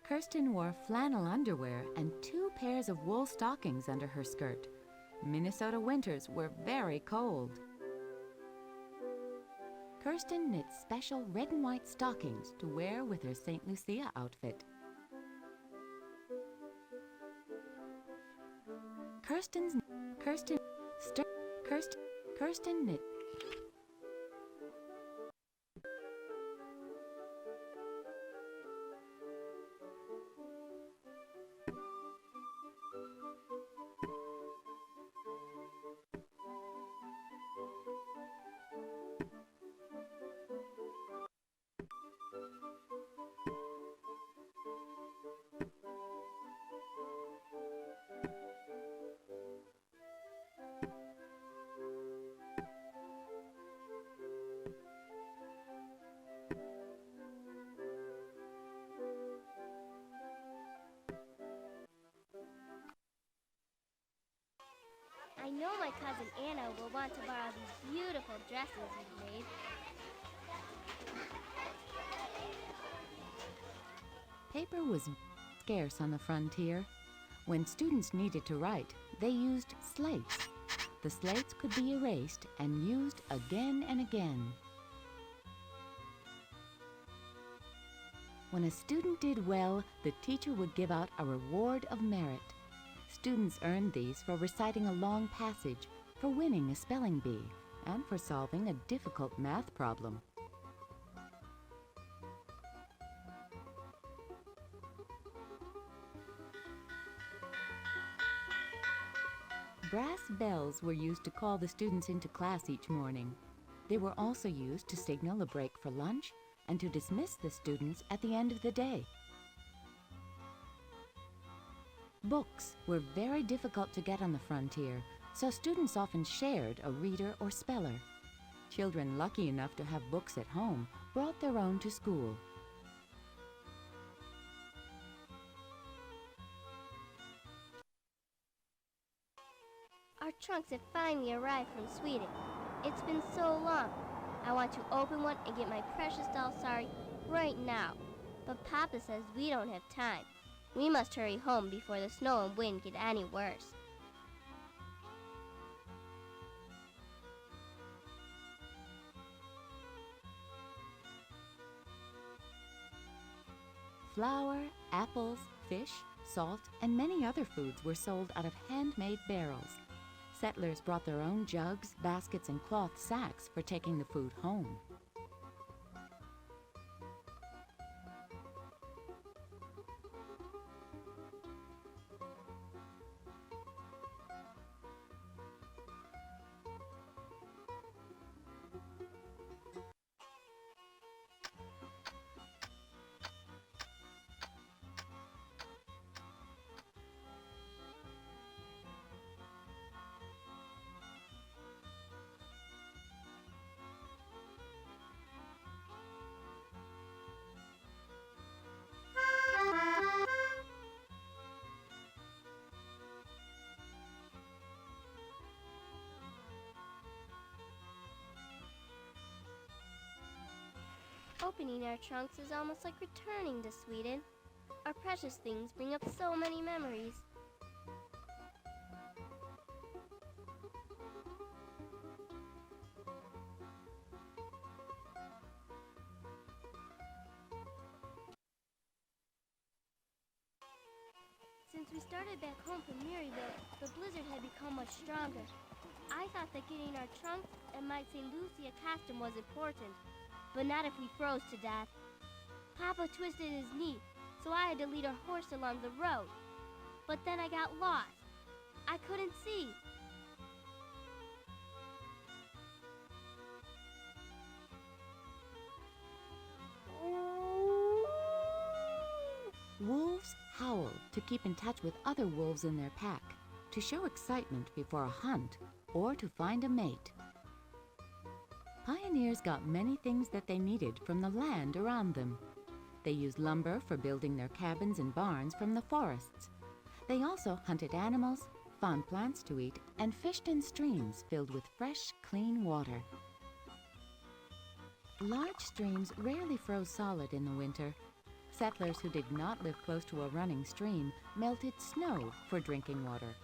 Kirsten wore flannel underwear and 2 pairs of wool stockings under her skirt. Minnesota winters were very cold. Kirsten knit special red and white stockings to wear with her St. Lucia outfit. Kirsten knit. I know my cousin Anna will want to borrow these beautiful dresses you've made. Paper was scarce on the frontier. When students needed to write, they used slates. The slates could be erased and used again and again. When a student did well, the teacher would give out a reward of merit. Students earned these for reciting a long passage, for winning a spelling bee, and for solving a difficult math problem. Brass bells were used to call the students into class each morning. They were also used to signal a break for lunch and to dismiss the students at the end of the day. Books were very difficult to get on the frontier, so students often shared a reader or speller. Children lucky enough to have books at home brought their own to school. Our trunks have finally arrived from Sweden. It's been so long. I want to open one and get my precious doll Sari right now. But Papa says we don't have time. We must hurry home before the snow and wind get any worse. Flour, apples, fish, salt, and many other foods were sold out of handmade barrels. Settlers brought their own jugs, baskets, and cloth sacks for taking the food home. Opening our trunks is almost like returning to Sweden. Our precious things bring up so many memories. Since we started back home from Maryville, the blizzard had become much stronger. I thought that getting our trunks and my St. Lucia costume was important, but not if we froze to death. Papa twisted his knee, so I had to lead our horse along the road. But then I got lost. I couldn't see. Wolves howled to keep in touch with other wolves in their pack, to show excitement before a hunt, or to find a mate. Pioneers got many things that they needed from the land around them. They used lumber for building their cabins and barns from the forests, They also hunted animals, found plants to eat, and fished in streams filled with fresh, clean water. Large streams rarely froze solid in the winter. Settlers who did not live close to a running stream melted snow for drinking water.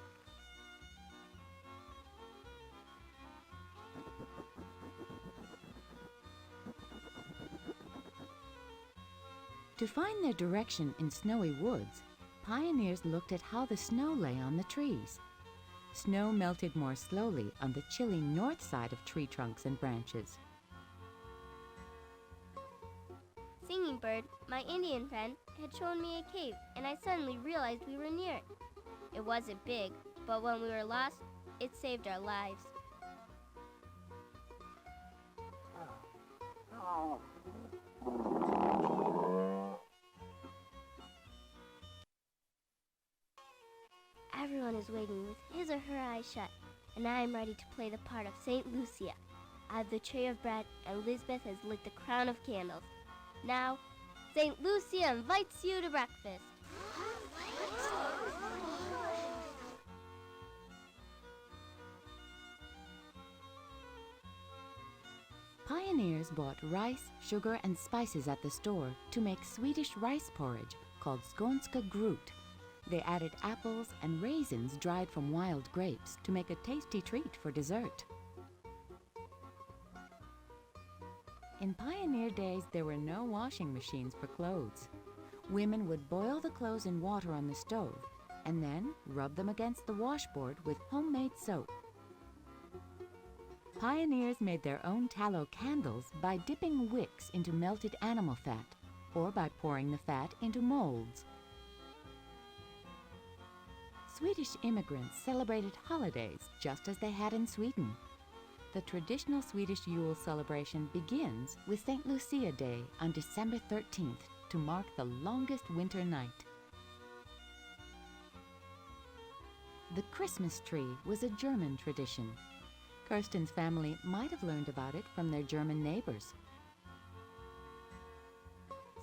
To find their direction in snowy woods, pioneers looked at how the snow lay on the trees. Snow melted more slowly on the chilly north side of tree trunks and branches. Singing Bird, my Indian friend, had shown me a cave, and I suddenly realized we were near it. It wasn't big, but when we were lost, it saved our lives. Everyone is waiting with his or her eyes shut, and I am ready to play the part of St. Lucia. I have the tray of bread, and Elizabeth has lit the crown of candles. Now, St. Lucia invites you to breakfast. Pioneers bought rice, sugar, and spices at the store to make Swedish rice porridge called skånska grut. They added apples and raisins dried from wild grapes to make a tasty treat for dessert. In pioneer days, there were no washing machines for clothes. Women would boil the clothes in water on the stove and then rub them against the washboard with homemade soap. Pioneers made their own tallow candles by dipping wicks into melted animal fat or by pouring the fat into molds. Swedish immigrants celebrated holidays just as they had in Sweden. The traditional Swedish Yule celebration begins with St. Lucia Day on December 13th to mark the longest winter night. The Christmas tree was a German tradition. Kirsten's family might have learned about it from their German neighbors.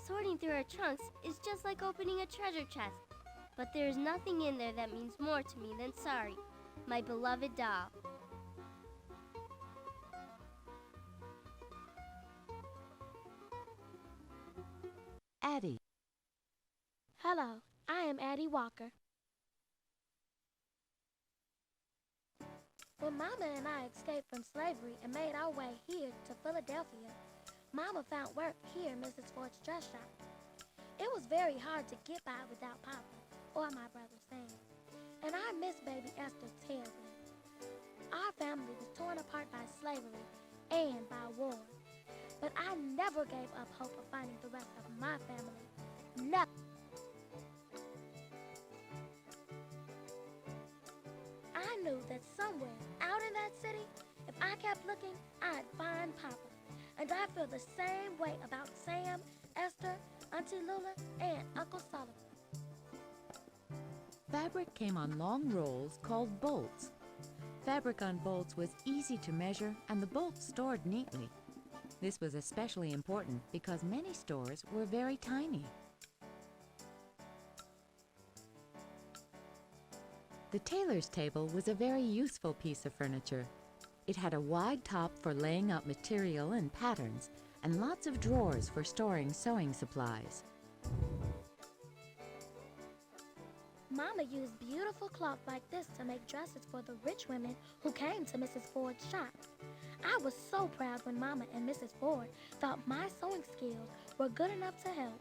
Sorting through our trunks is just like opening a treasure chest. But there is nothing in there that means more to me than Sorry, my beloved doll. Addy. Hello, I am Addy Walker. When Mama and I escaped from slavery and made our way here to Philadelphia, Mama found work here in Mrs. Ford's dress shop. It was very hard to get by without Papa or my brother Sam, and I miss baby Esther terribly. Our family was torn apart by slavery and by war, but I never gave up hope of finding the rest of my family. Never. I knew that somewhere out in that city, if I kept looking, I'd find Papa. And I feel the same way about Sam, Esther, Auntie Lula, and Uncle Sullivan. Fabric came on long rolls called bolts. Fabric on bolts was easy to measure and the bolts stored neatly. This was especially important because many stores were very tiny. The tailor's table was a very useful piece of furniture. It had a wide top for laying out material and patterns, and lots of drawers for storing sewing supplies. Mama used beautiful cloth like this to make dresses for the rich women who came to Mrs. Ford's shop. I was so proud when Mama and Mrs. Ford thought my sewing skills were good enough to help.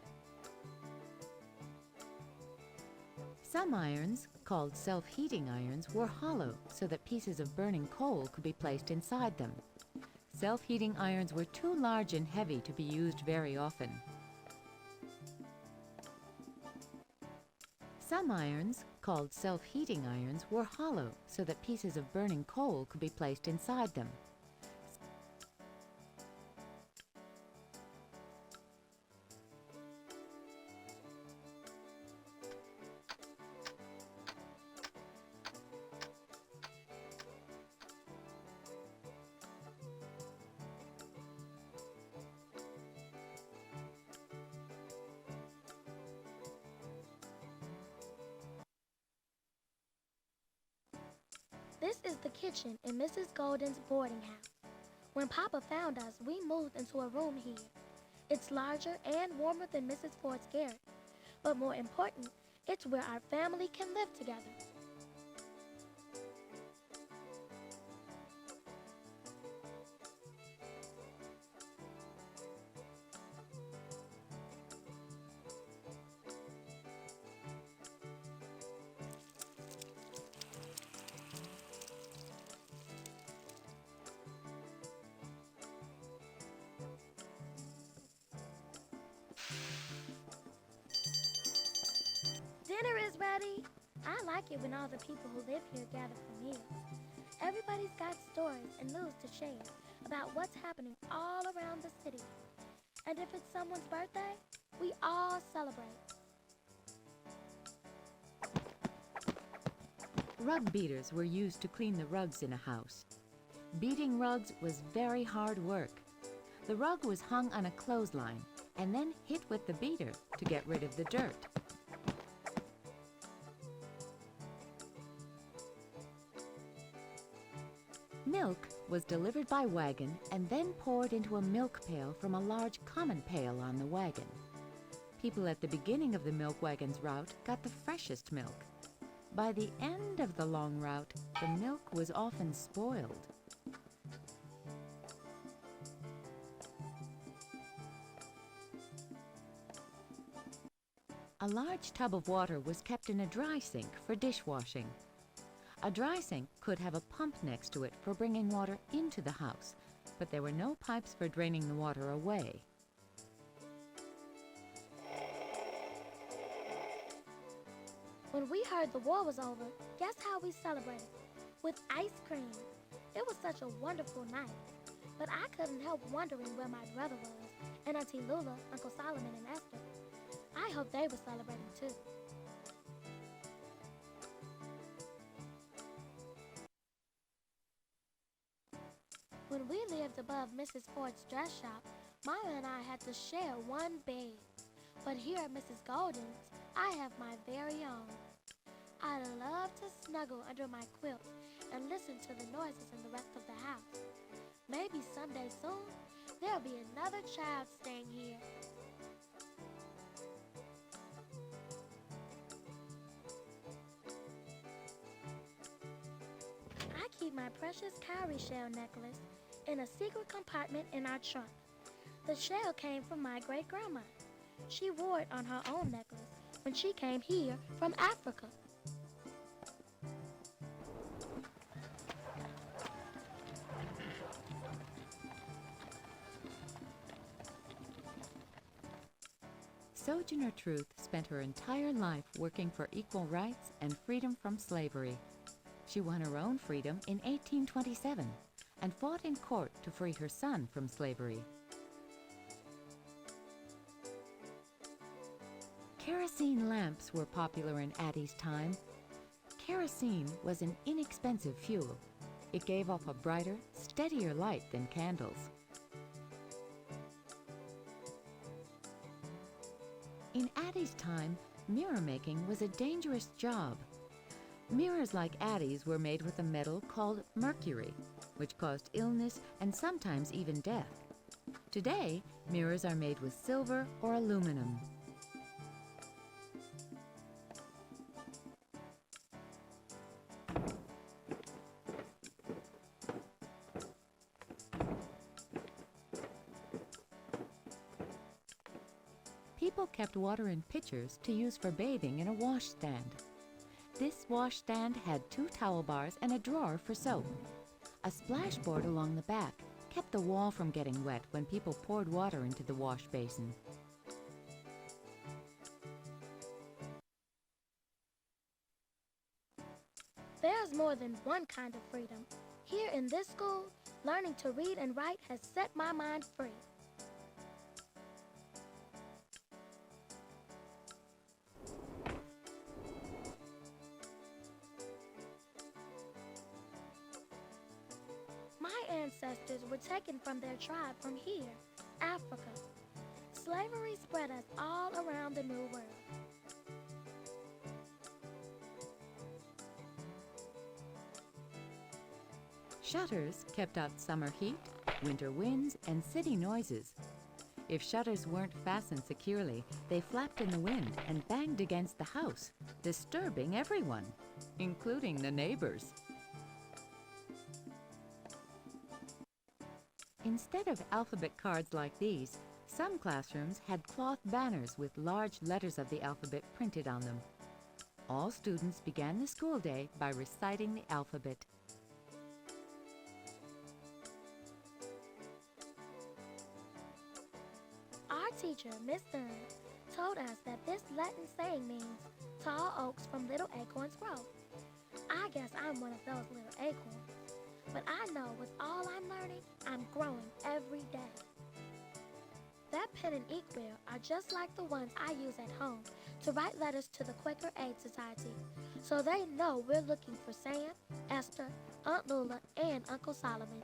Some irons, called self-heating irons, were hollow so that pieces of burning coal could be placed inside them. Self-heating irons were too large and heavy to be used very often. Some irons, called self-heating irons, were hollow so that pieces of burning coal could be placed inside them. This is the kitchen in Mrs. Golden's boarding house. When Papa found us, we moved into a room here. It's larger and warmer than Mrs. Ford's garret, but more important, it's where our family can live together. Dinner is ready. I like it when all the people who live here gather for meals. Everybody's got stories and news to share about what's happening all around the city. And if it's someone's birthday, we all celebrate. Rug beaters were used to clean the rugs in a house. Beating rugs was very hard work. The rug was hung on a clothesline and then hit with the beater to get rid of the dirt. Milk was delivered by wagon and then poured into a milk pail from a large common pail on the wagon. People at the beginning of the milk wagon's route got the freshest milk. By the end of the long route, the milk was often spoiled. A large tub of water was kept in a dry sink for dishwashing. A dry sink could have a pump next to it for bringing water into the house, but there were no pipes for draining the water away. When we heard the war was over, guess how we celebrated? With ice cream. It was such a wonderful night. But I couldn't help wondering where my brother was, and Auntie Lula, Uncle Solomon, and Esther. I hope they were celebrating too. When we lived above Mrs. Ford's dress shop, Mama and I had to share one bed. But here at Mrs. Golden's, I have my very own. I love to snuggle under my quilt and listen to the noises in the rest of the house. Maybe someday soon, there'll be another child staying here. I keep my precious cowrie shell necklace in a secret compartment in our trunk. The shell came from my great-grandma. She wore it on her own necklace when she came here from Africa. Sojourner Truth spent her entire life working for equal rights and freedom from slavery. She won her own freedom in 1827 and fought in court to free her son from slavery. Kerosene lamps were popular in Addy's time. Kerosene was an inexpensive fuel. It gave off a brighter, steadier light than candles. In Addy's time, mirror making was a dangerous job. Mirrors like Addy's were made with a metal called mercury, which caused illness and sometimes even death. Today, mirrors are made with silver or aluminum. People kept water in pitchers to use for bathing in a washstand. This washstand had 2 towel bars and a drawer for soap. A splashboard along the back kept the wall from getting wet when people poured water into the wash basin. There's more than one kind of freedom. Here in this school, learning to read and write has set my mind free. My ancestors were taken from their tribe from here, Africa. Slavery spread us all around the New World. Shutters kept out summer heat, winter winds, and city noises. If shutters weren't fastened securely, they flapped in the wind and banged against the house, disturbing everyone, including the neighbors. Instead of alphabet cards like these, some classrooms had cloth banners with large letters of the alphabet printed on them. All students began the school day by reciting the alphabet. Our teacher, Miss Dunn, told us that this Latin saying means tall oaks from little acorns grow. I guess I'm one of those little acorns. But I know with all I'm learning, I'm growing every day. That pen and ink wheel are just like the ones I use at home to write letters to the Quaker Aid Society, so they know we're looking for Sam, Esther, Aunt Lula, and Uncle Solomon.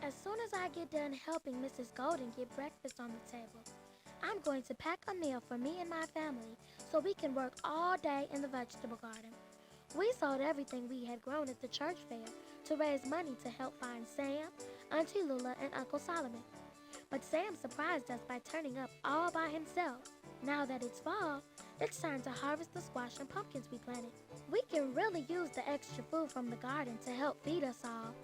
As soon as I get done helping Mrs. Golden get breakfast on the table, I'm going to pack a meal for me and my family so we can work all day in the vegetable garden. We sold everything we had grown at the church fair to raise money to help find Sam, Auntie Lula, and Uncle Solomon. But Sam surprised us by turning up all by himself. Now that it's fall, it's time to harvest the squash and pumpkins we planted. We can really use the extra food from the garden to help feed us all.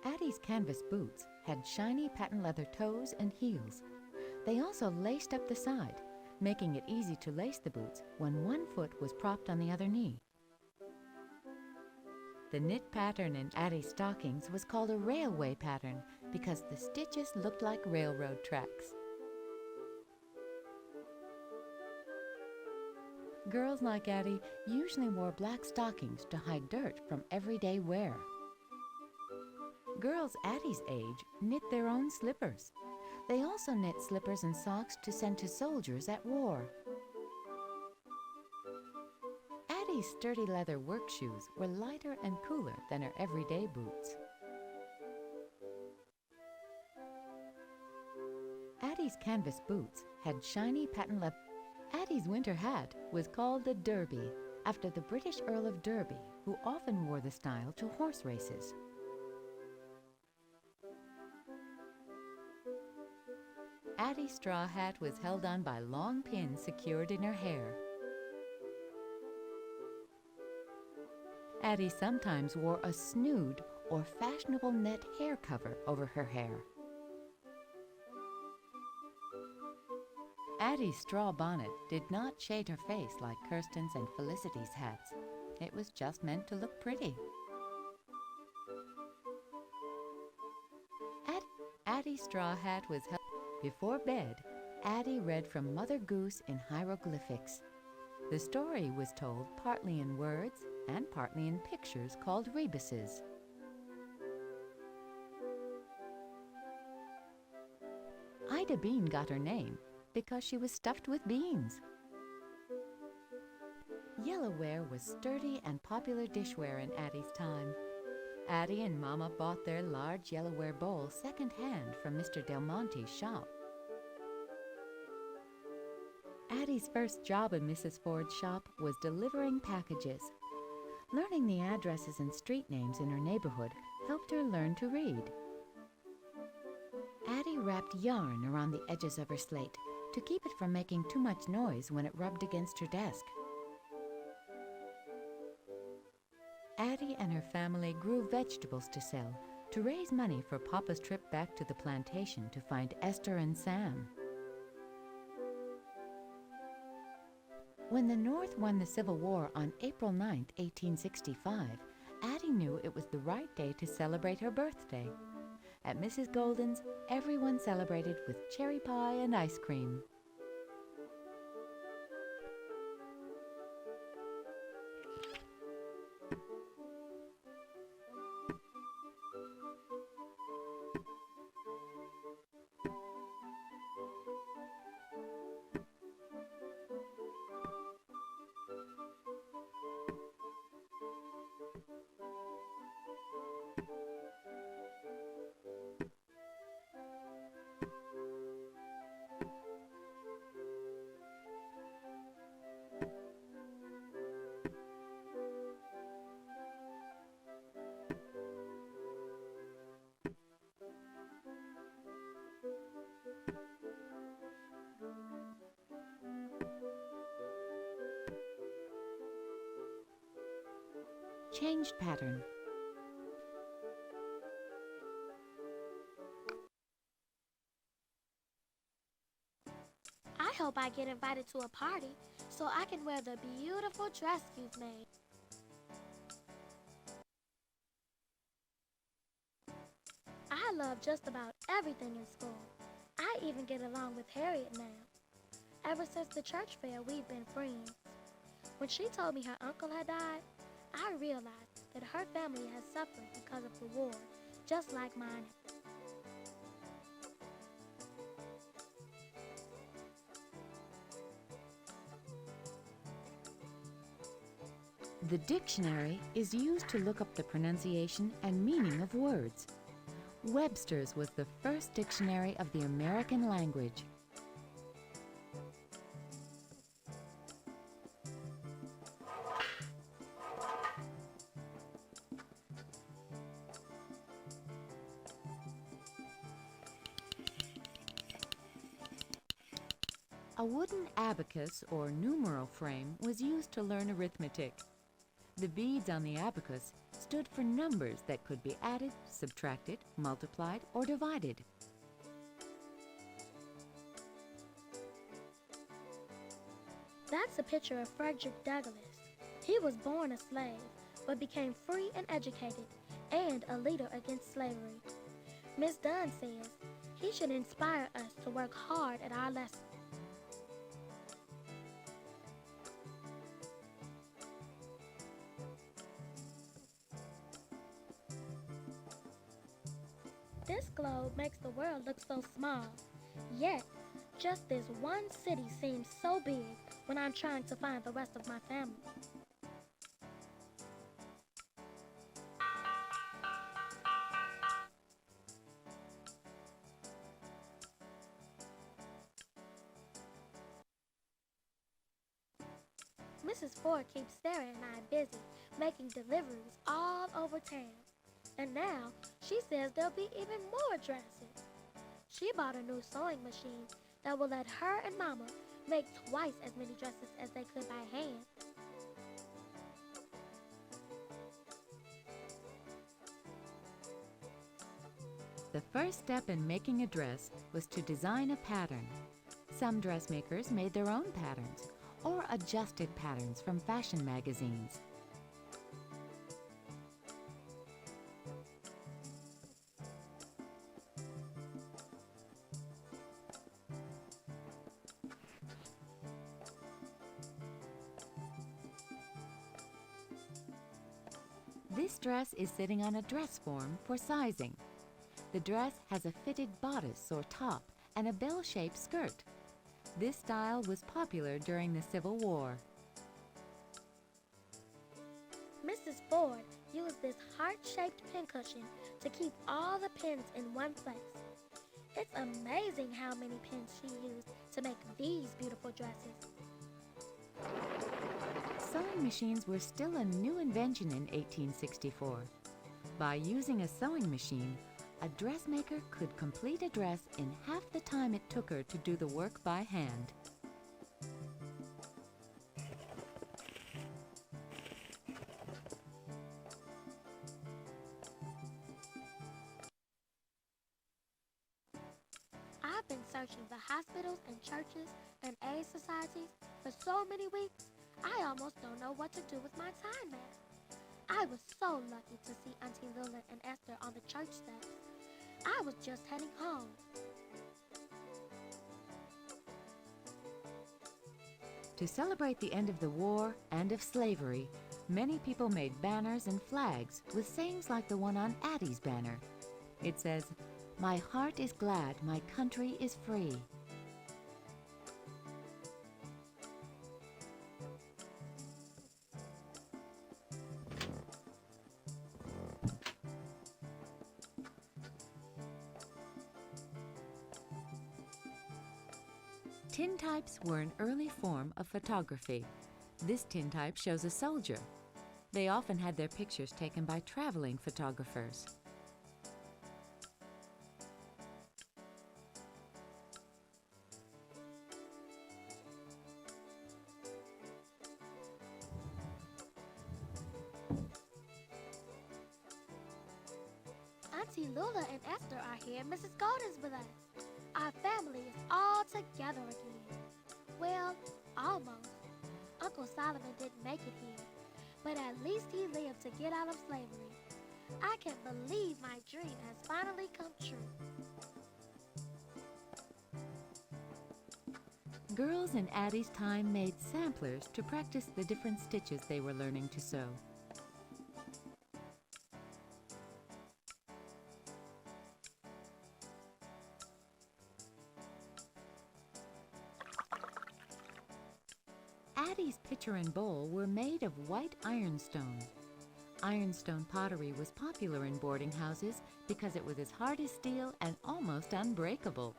Addie's canvas boots had shiny patent leather toes and heels. They also laced up the side, making it easy to lace the boots when one foot was propped on the other knee. The knit pattern in Addie's stockings was called a railway pattern because the stitches looked like railroad tracks. Girls like Addie usually wore black stockings to hide dirt from everyday wear. Girls Addie's age knit their own slippers. They also knit slippers and socks to send to soldiers at war. Addie's sturdy leather work shoes were lighter and cooler than her everyday boots. Addie's canvas boots had shiny patent leather. Addie's winter hat was called the derby, after the British Earl of Derby, who often wore the style to horse races. Addie's straw hat was held on by long pins secured in her hair. Addie sometimes wore a snood or fashionable net hair cover over her hair. Addie's straw bonnet did not shade her face like Kirsten's and Felicity's hats. It was just meant to look pretty. Addie's straw hat was held. Before bed, Addie read from Mother Goose in hieroglyphics. The story was told partly in words and partly in pictures called rebuses. Ida Bean got her name because she was stuffed with beans. Yellowware was sturdy and popular dishware in Addie's time. Addie and Mama bought their large Yellowware bowl second-hand from Mr. Del Monte's shop. Addie's first job in Mrs. Ford's shop was delivering packages. Learning the addresses and street names in her neighborhood helped her learn to read. Addie wrapped yarn around the edges of her slate to keep it from making too much noise when it rubbed against her desk. Addie and her family grew vegetables to sell to raise money for Papa's trip back to the plantation to find Esther and Sam. When the North won the Civil War on April 9, 1865, Addie knew it was the right day to celebrate her birthday. At Mrs. Golden's, everyone celebrated with cherry pie and ice cream. changed pattern. I hope I get invited to a party so I can wear the beautiful dress you've made. I love just about everything in school. I even get along with Harriet now. Ever since the church fair, we've been friends. When she told me her uncle had died, I realized that her family has suffered because of the war, just like mine. The dictionary is used to look up the pronunciation and meaning of words. Webster's was the first dictionary of the American language. A wooden abacus or numeral frame was used to learn arithmetic. The beads on the abacus stood for numbers that could be added, subtracted, multiplied, or divided. That's a picture of Frederick Douglass. He was born a slave, but became free and educated, and a leader against slavery. Miss Dunn says he should inspire us to work hard at our lessons. This globe makes the world look so small, yet just this one city seems so big when I'm trying to find the rest of my family. Mrs. Ford keeps Sarah and I busy making deliveries all over town. And now she says there'll be even more dresses. She bought a new sewing machine that will let her and Mama make twice as many dresses as they could by hand. The first step in making a dress was to design a pattern. Some dressmakers made their own patterns or adjusted patterns from fashion magazines. This dress is sitting on a dress form for sizing. The dress has a fitted bodice or top and a bell-shaped skirt. This style was popular during the Civil War. Mrs. Ford used this heart-shaped pincushion to keep all the pins in one place. It's amazing how many pins she used to make these beautiful dresses. Sewing machines were still a new invention in 1864. By using a sewing machine, a dressmaker could complete a dress in half the time it took her to do the work by hand. I've been searching the hospitals and churches and aid societies for so many weeks, I almost don't know what to do with my time now. I was so lucky to see Auntie Lila and Esther on the church steps. I was just heading home. To celebrate the end of the war and of slavery, many people made banners and flags with sayings like the one on Addy's banner. It says, "My heart is glad, my country is free." Tintypes were an early form of photography. This tintype shows a soldier. They often had their pictures taken by traveling photographers. Auntie Lula and Esther are here. Mrs. Golden's with us. Our family is all together again. Well, almost. Uncle Solomon didn't make it here, but at least he lived to get out of slavery. I can't believe my dream has finally come true. Girls in Addie's time made samplers to practice the different stitches they were learning to sew. Addie's pitcher and bowl were made of white ironstone. Ironstone pottery was popular in boarding houses because it was as hard as steel and almost unbreakable.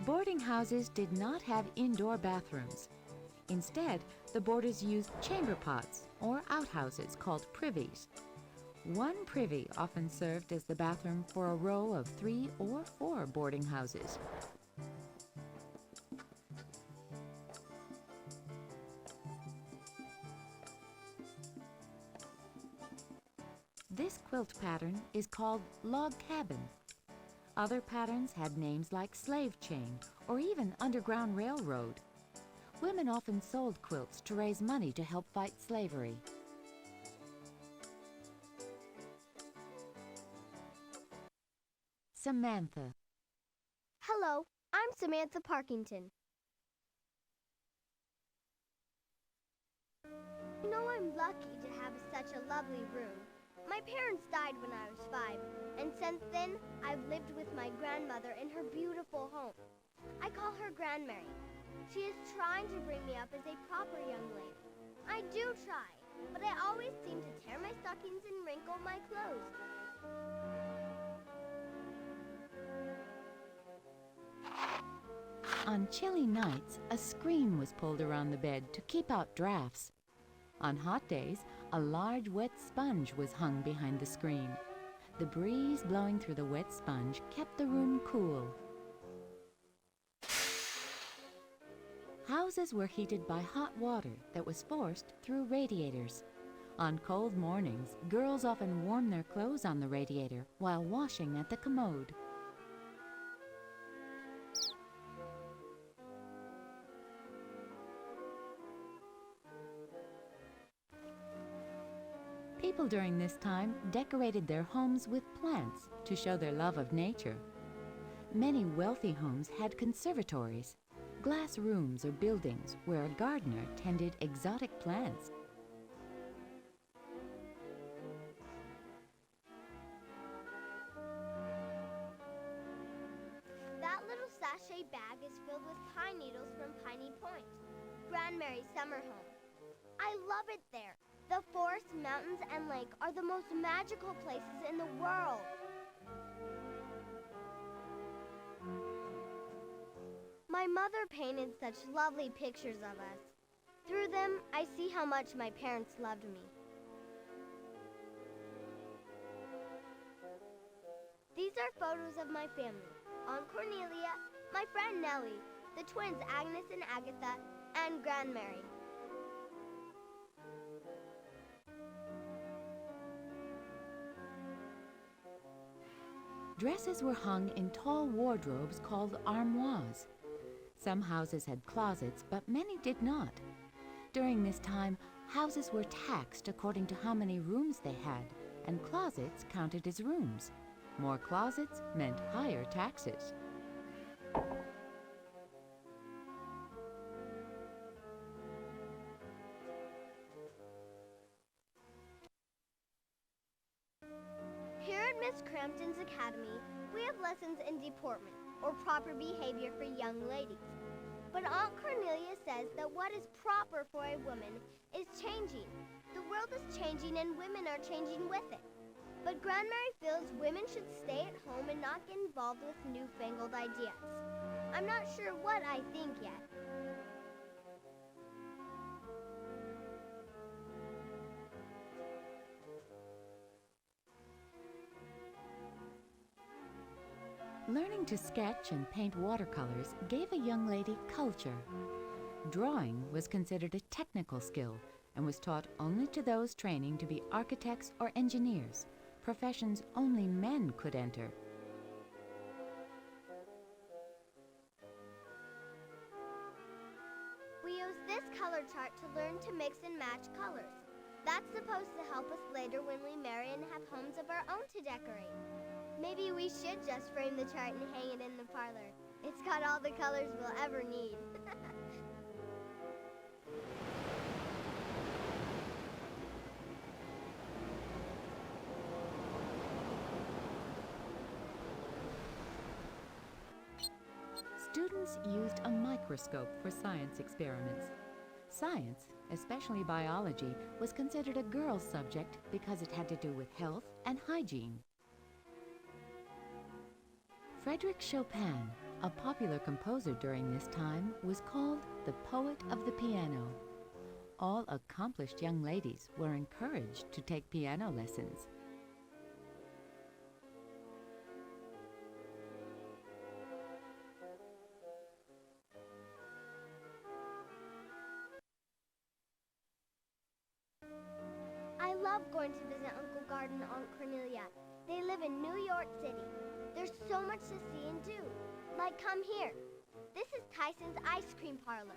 Boarding houses did not have indoor bathrooms. Instead, the boarders used chamber pots or outhouses called privies. One privy often served as the bathroom for a row of 3 or 4 boarding houses. This quilt pattern is called log cabin. Other patterns had names like slave chain or even Underground Railroad. Women often sold quilts to raise money to help fight slavery. Samantha. Hello, I'm Samantha Parkington. You know, I'm lucky to have such a lovely room. My parents died when I was 5, and since then, I've lived with my grandmother in her beautiful home. I call her Grandmary. She is trying to bring me up as a proper young lady. I do try, but I always seem to tear my stockings and wrinkle my clothes. On chilly nights, a screen was pulled around the bed to keep out drafts. On hot days, a large wet sponge was hung behind the screen. The breeze blowing through the wet sponge kept the room cool. Houses were heated by hot water that was forced through radiators. On cold mornings, girls often warmed their clothes on the radiator while washing at the commode. People during this time decorated their homes with plants to show their love of nature. Many wealthy homes had conservatories, glass rooms or buildings where a gardener tended exotic plants. That little sachet bag is filled with pine needles from Piney Point, Grandmary's summer home. I love it there. The forest, mountains, and lake are the most magical places in the world. My mother painted such lovely pictures of us. Through them, I see how much my parents loved me. These are photos of my family. Aunt Cornelia, my friend Nellie, the twins Agnes and Agatha, and Grandmary. Dresses were hung in tall wardrobes called armoires. Some houses had closets, but many did not. During this time, houses were taxed according to how many rooms they had, and closets counted as rooms. More closets meant higher taxes. Here at Miss Crampton's Academy, we have lessons in deportment, or proper behavior for young ladies. But Aunt Cornelia says that what is proper for a woman is changing. The world is changing and women are changing with it. But Grandmary feels women should stay at home and not get involved with newfangled ideas. I'm not sure what I think yet. Learning to sketch and paint watercolors gave a young lady culture. Drawing was considered a technical skill, and was taught only to those training to be architects or engineers, professions only men could enter. We use this color chart to learn to mix and match colors. That's supposed to help us later when we marry and have homes of our own to decorate. Maybe we should just frame the chart and hang it in the parlor. It's got all the colors we'll ever need. Students used a microscope for science experiments. Science, especially biology, was considered a girl's subject because it had to do with health and hygiene. Frédéric Chopin, a popular composer during this time, was called the poet of the piano. All accomplished young ladies were encouraged to take piano lessons. I love going to visit Uncle Gard and Aunt Cornelia. They live in New York City. There's so much to see and do. Like, come here. This is Tyson's ice cream parlor.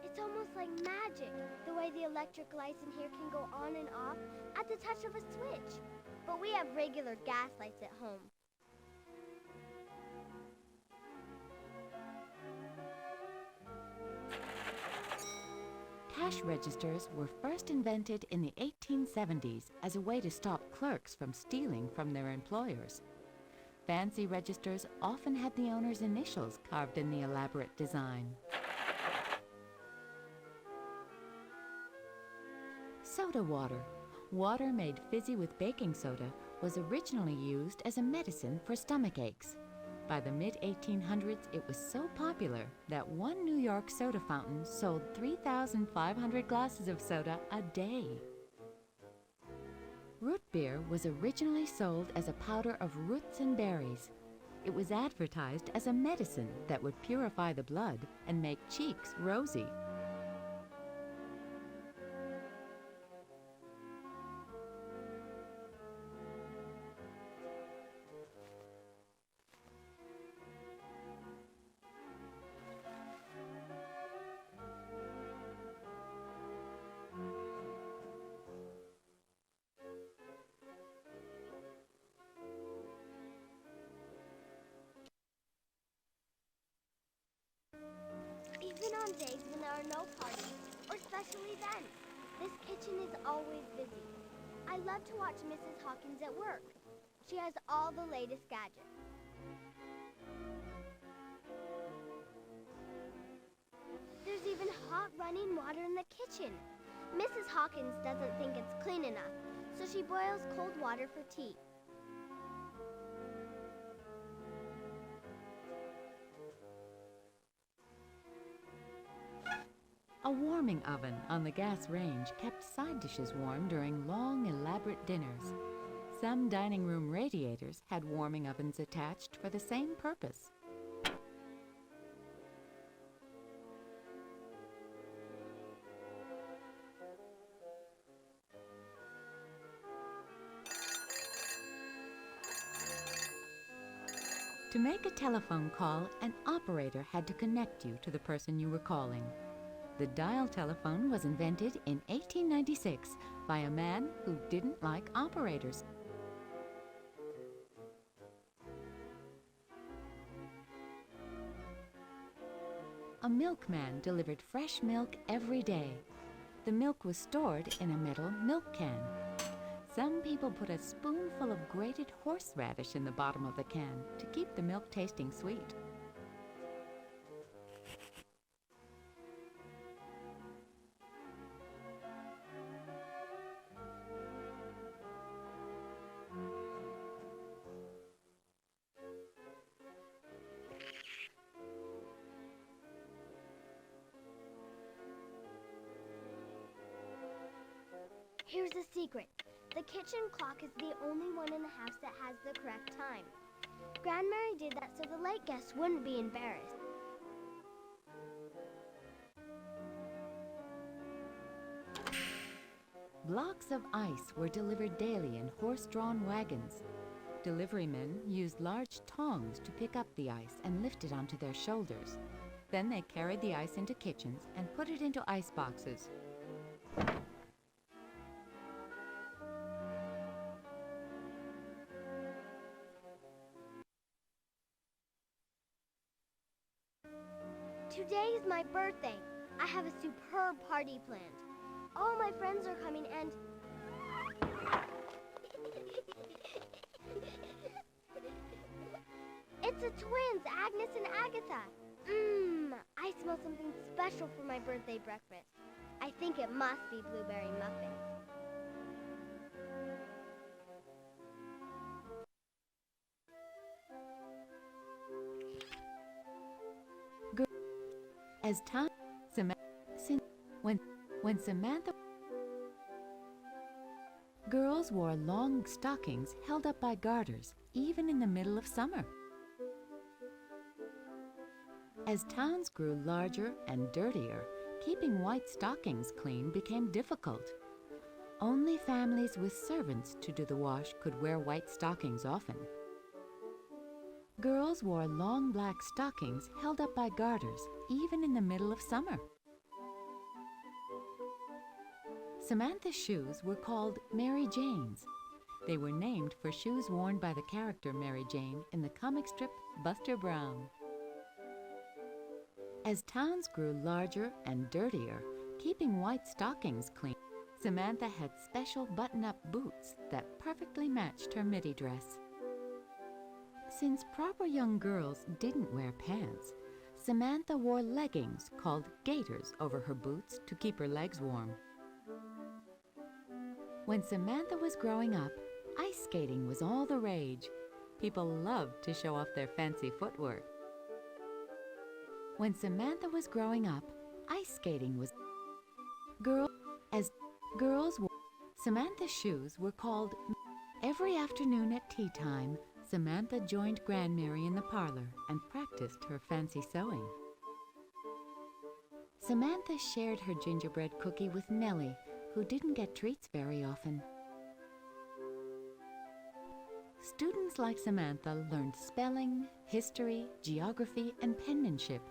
It's almost like magic, the way the electric lights in here can go on and off at the touch of a switch. But we have regular gas lights at home. Cash registers were first invented in the 1870s as a way to stop clerks from stealing from their employers. Fancy registers often had the owner's initials carved in the elaborate design. Soda water. Water made fizzy with baking soda was originally used as a medicine for stomach aches. By the mid-1800s, it was so popular that one New York soda fountain sold 3,500 glasses of soda a day. Root beer was originally sold as a powder of roots and berries. It was advertised as a medicine that would purify the blood and make cheeks rosy. Even on days when there are no parties or special events, this kitchen is always busy. I love to watch Mrs. Hawkins at work. She has all the latest gadgets. There's even hot running water in the kitchen. Mrs. Hawkins doesn't think it's clean enough, so she boils cold water for tea. A warming oven on the gas range kept side dishes warm during long, elaborate dinners. Some dining room radiators had warming ovens attached for the same purpose. To make a telephone call, an operator had to connect you to the person you were calling. The dial telephone was invented in 1896 by a man who didn't like operators. A milkman delivered fresh milk every day. The milk was stored in a metal milk can. Some people put a spoonful of grated horseradish in the bottom of the can to keep the milk tasting sweet. Here's a secret. The kitchen clock is the only one in the house that has the correct time. Grandmary did that so the late guests wouldn't be embarrassed. Blocks of ice were delivered daily in horse-drawn wagons. Deliverymen used large tongs to pick up the ice and lift it onto their shoulders. Then they carried the ice into kitchens and put it into ice boxes. Today is my birthday. I have a superb party planned. All my friends are coming and... It's the twins, Agnes and Agatha. I smell something special for my birthday breakfast. I think it must be blueberry muffins. As time, when Samantha, girls wore long stockings held up by garters, even in the middle of summer. As towns grew larger and dirtier, keeping white stockings clean became difficult. Only families with servants to do the wash could wear white stockings often. Girls wore long black stockings held up by garters, even in the middle of summer. Samantha's shoes were called Mary Jane's. They were named for shoes worn by the character Mary Jane in the comic strip Buster Brown. As towns grew larger and dirtier, keeping white stockings clean, Samantha had special button-up boots that perfectly matched her midi dress. Since proper young girls didn't wear pants, Samantha wore leggings called gaiters over her boots to keep her legs warm. When Samantha was growing up, ice skating was all the rage. People loved to show off their fancy footwork. When Samantha was growing up, ice skating was girls wore. Samantha's shoes were called. Every afternoon at tea time, Samantha joined Grandmary in the parlor and practiced her fancy sewing. Samantha shared her gingerbread cookie with Nellie, who didn't get treats very often. Students like Samantha learned spelling, history, geography, and penmanship.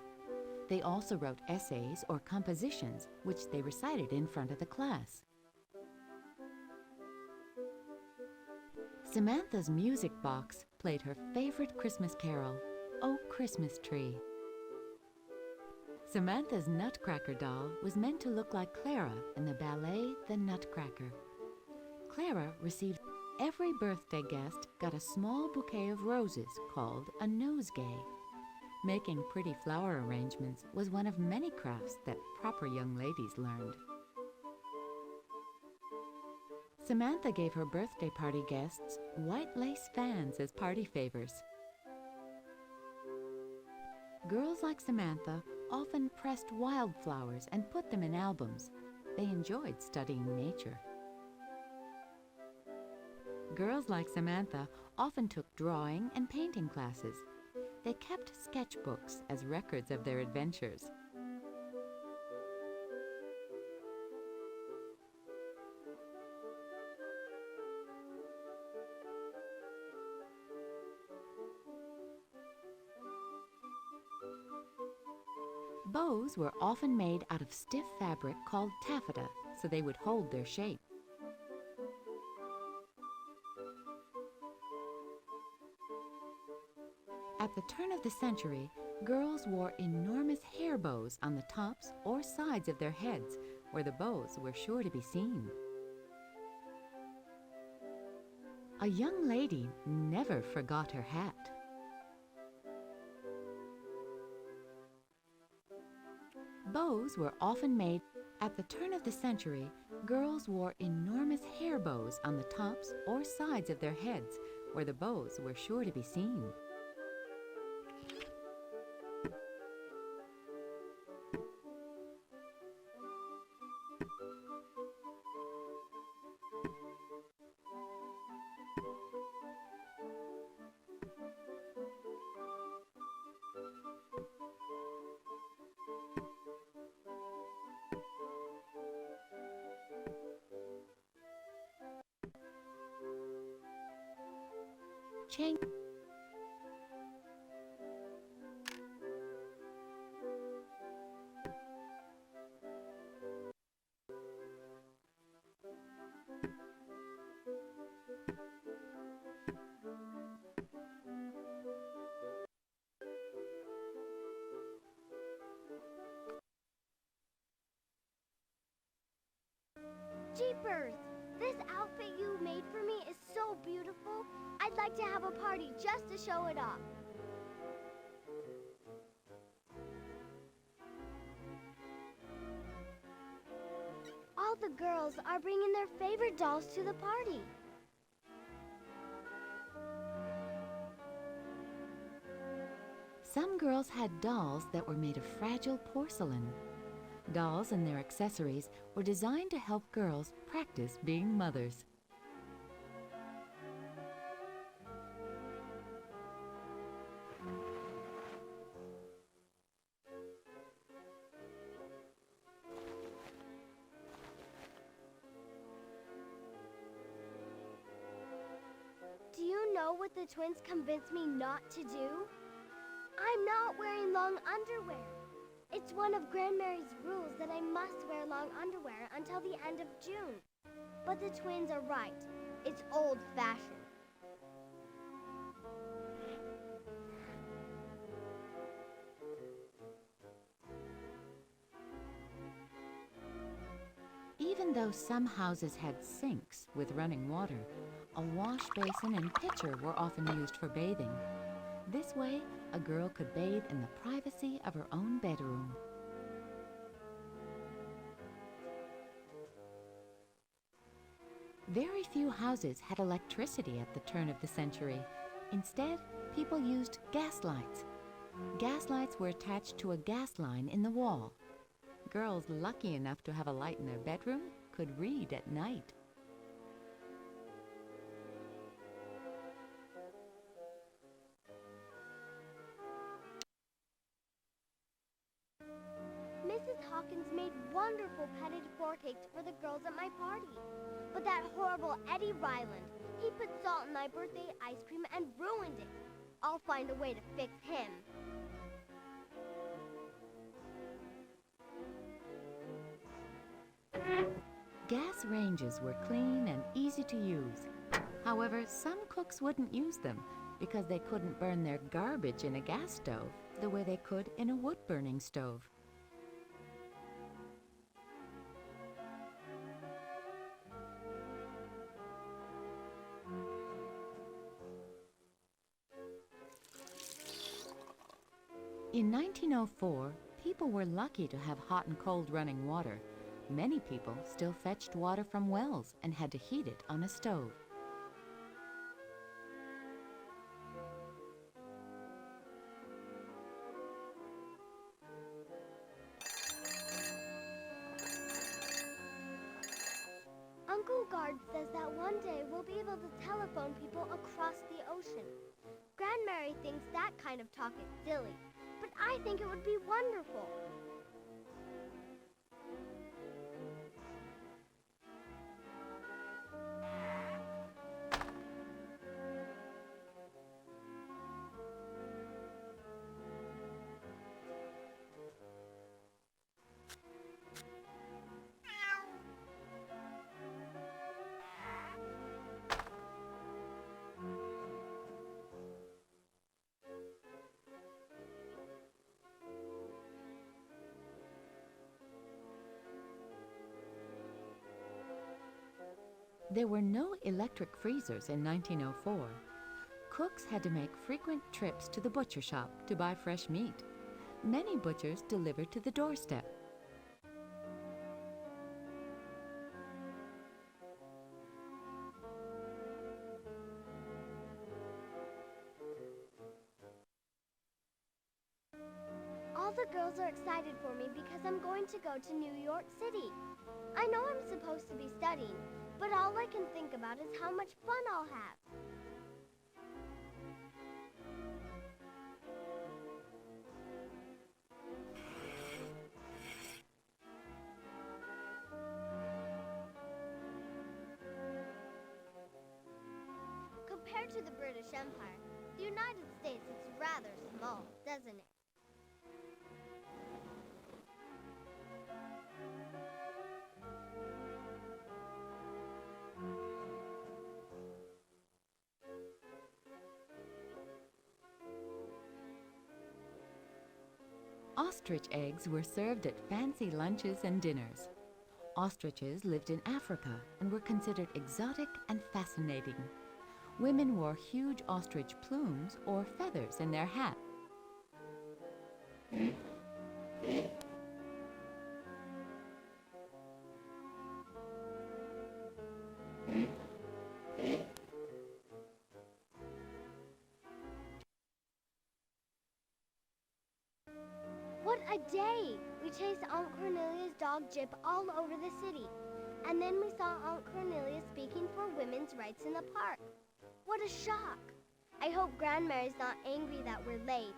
They also wrote essays or compositions, which they recited in front of the class. Samantha's music box played her favorite Christmas carol, "Oh Christmas Tree." Samantha's Nutcracker doll was meant to look like Clara in the ballet The Nutcracker. Clara received. Every birthday guest got a small bouquet of roses called a nosegay. Making pretty flower arrangements was one of many crafts that proper young ladies learned. Samantha gave her birthday party guests white lace fans as party favors. Girls like Samantha often pressed wildflowers and put them in albums. They enjoyed studying nature. Girls like Samantha often took drawing and painting classes. They kept sketchbooks as records of their adventures. Bows were often made out of stiff fabric called taffeta, so they would hold their shape. At the turn of the century, girls wore enormous hair bows on the tops or sides of their heads, where the bows were sure to be seen. A young lady never forgot her hat. Bows were often made. At the turn of the century, girls wore enormous hair bows on the tops or sides of their heads, where the bows were sure to be seen. change. Jeepers! This outfit you made for me is so beautiful. I'd like to have a party just to show it off. All the girls are bringing their favorite dolls to the party. Some girls had dolls that were made of fragile porcelain. Dolls and their accessories were designed to help girls practice being mothers. Do you know what the twins convinced me not to do? I'm not wearing long underwear. It's one of Grandmary's rules that I must wear long underwear until the end of June. But the twins are right. It's old-fashioned. Even though some houses had sinks with running water, a wash basin and pitcher were often used for bathing. This way, a girl could bathe in the privacy of her own bedroom. Very few houses had electricity at the turn of the century. Instead, people used gas lights. Gas lights were attached to a gas line in the wall. Girls lucky enough to have a light in their bedroom could read at night. Mrs. Hawkins made wonderful petted floor cakes for the girls at my party. But that horrible Eddie Ryland, he put salt in my birthday ice cream and ruined it. I'll find a way to fix him. Gas ranges were clean and easy to use. However, some cooks wouldn't use them because they couldn't burn their garbage in a gas stove the way they could in a wood-burning stove. In 1904, people were lucky to have hot and cold running water. Many people still fetched water from wells and had to heat it on a stove. Uncle Guard says that one day we'll be able to telephone people across the ocean. Grandmary thinks that kind of talk is silly, but I think it would be wonderful. There were no electric freezers in 1904. Cooks had to make frequent trips to the butcher shop to buy fresh meat. Many butchers delivered to the doorstep. All the girls are excited for me because I'm going to go to New York City. I know I'm supposed to be studying, but all I can think about is how much fun I'll have. Compared to the British Empire, the United States is rather small, doesn't it? Ostrich eggs were served at fancy lunches and dinners. Ostriches lived in Africa and were considered exotic and fascinating. Women wore huge ostrich plumes or feathers in their hats. What a day! We chased Aunt Cornelia's dog Jip all over the city. And then we saw Aunt Cornelia speaking for women's rights in the park. What a shock! I hope Grandmary's not angry that we're late.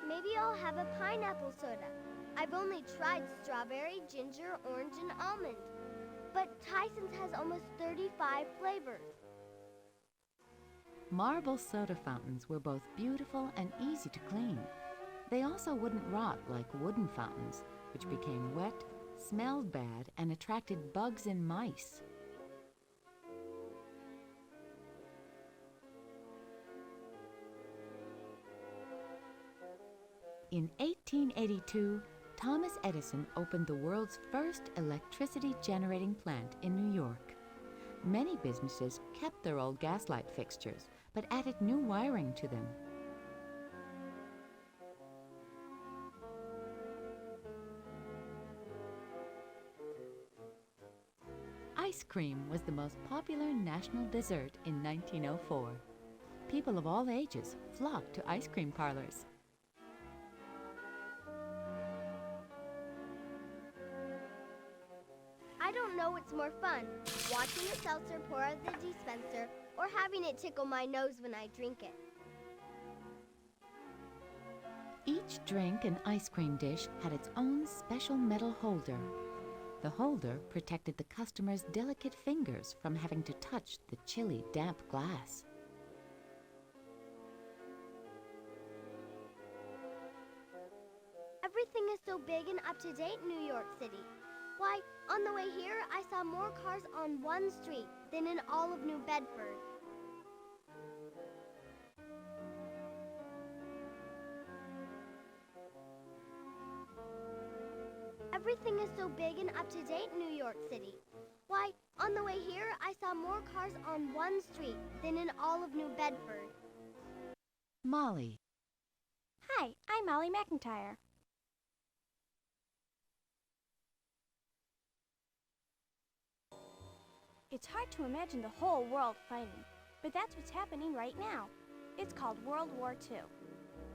Maybe I'll have a pineapple soda. I've only tried strawberry, ginger, orange, and almond. But Tyson's has almost 35 flavors. Marble soda fountains were both beautiful and easy to clean. They also wouldn't rot like wooden fountains, which became wet, smelled bad, and attracted bugs and mice. In 1882, Thomas Edison opened the world's first electricity generating plant in New York. Many businesses kept their old gaslight fixtures, but added new wiring to them. Ice cream was the most popular national dessert in 1904. People of all ages flocked to ice cream parlors. I don't know what's more fun, watching the seltzer pour out of the dispenser or having it tickle my nose when I drink it. Each drink and ice cream dish had its own special metal holder. The holder protected the customer's delicate fingers from having to touch the chilly, damp glass. Everything is so big and up to date in New York City. Why, on the way here, I saw more cars on one street than in all of New Bedford. Everything is so big and up to date in New York City. Why, on the way here, I saw more cars on one street than in all of New Bedford. Molly. Hi, I'm Molly McIntire. It's hard to imagine the whole world fighting, but that's what's happening right now. It's called World War II.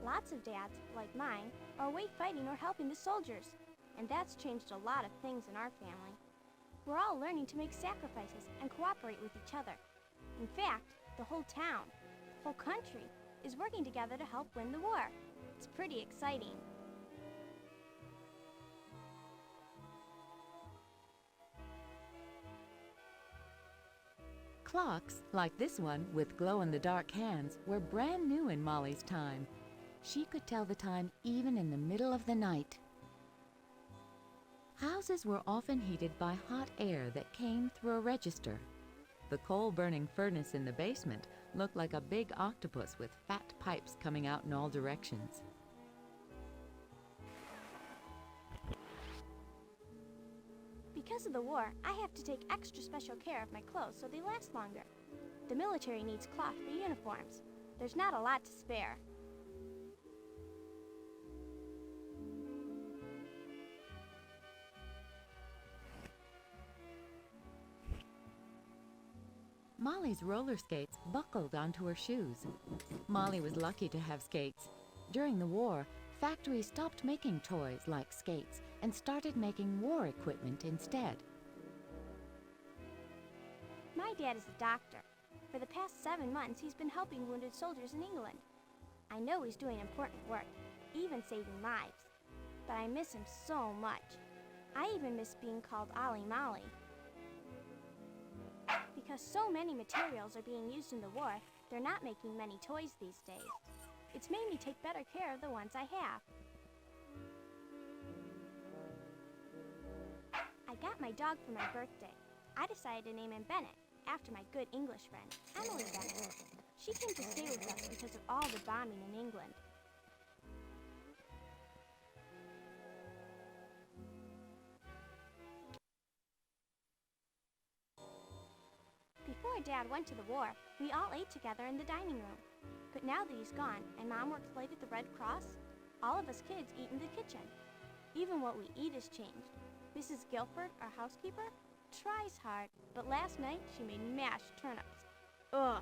Lots of dads, like mine, are away fighting or helping the soldiers, and that's changed a lot of things in our family. We're all learning to make sacrifices and cooperate with each other. In fact, the whole town, the whole country, is working together to help win the war. It's pretty exciting. Clocks, like this one with glow-in-the-dark hands, were brand new in Molly's time. She could tell the time even in the middle of the night. Houses were often heated by hot air that came through a register. The coal-burning furnace in the basement looked like a big octopus with fat pipes coming out in all directions. Because of the war, I have to take extra special care of my clothes so they last longer. The military needs cloth for uniforms. There's not a lot to spare. Molly's roller skates buckled onto her shoes. Molly was lucky to have skates. During the war, factories stopped making toys like skates and started making war equipment instead. My dad is a doctor. For the past 7 months, he's been helping wounded soldiers in England. I know he's doing important work, even saving lives. But I miss him so much. I even miss being called Ollie Molly. Because so many materials are being used in the war, they're not making many toys these days. It's made me take better care of the ones I have. I got my dog for my birthday. I decided to name him Bennett, after my good English friend, Emily Bennett. She came to stay with us because of all the bombing in England. Before Dad went to the war, we all ate together in the dining room. But now that he's gone and Mom works late at the Red Cross, all of us kids eat in the kitchen. Even what we eat has changed. Mrs. Guilford, our housekeeper, tries hard, but last night she made mashed turnips. Ugh!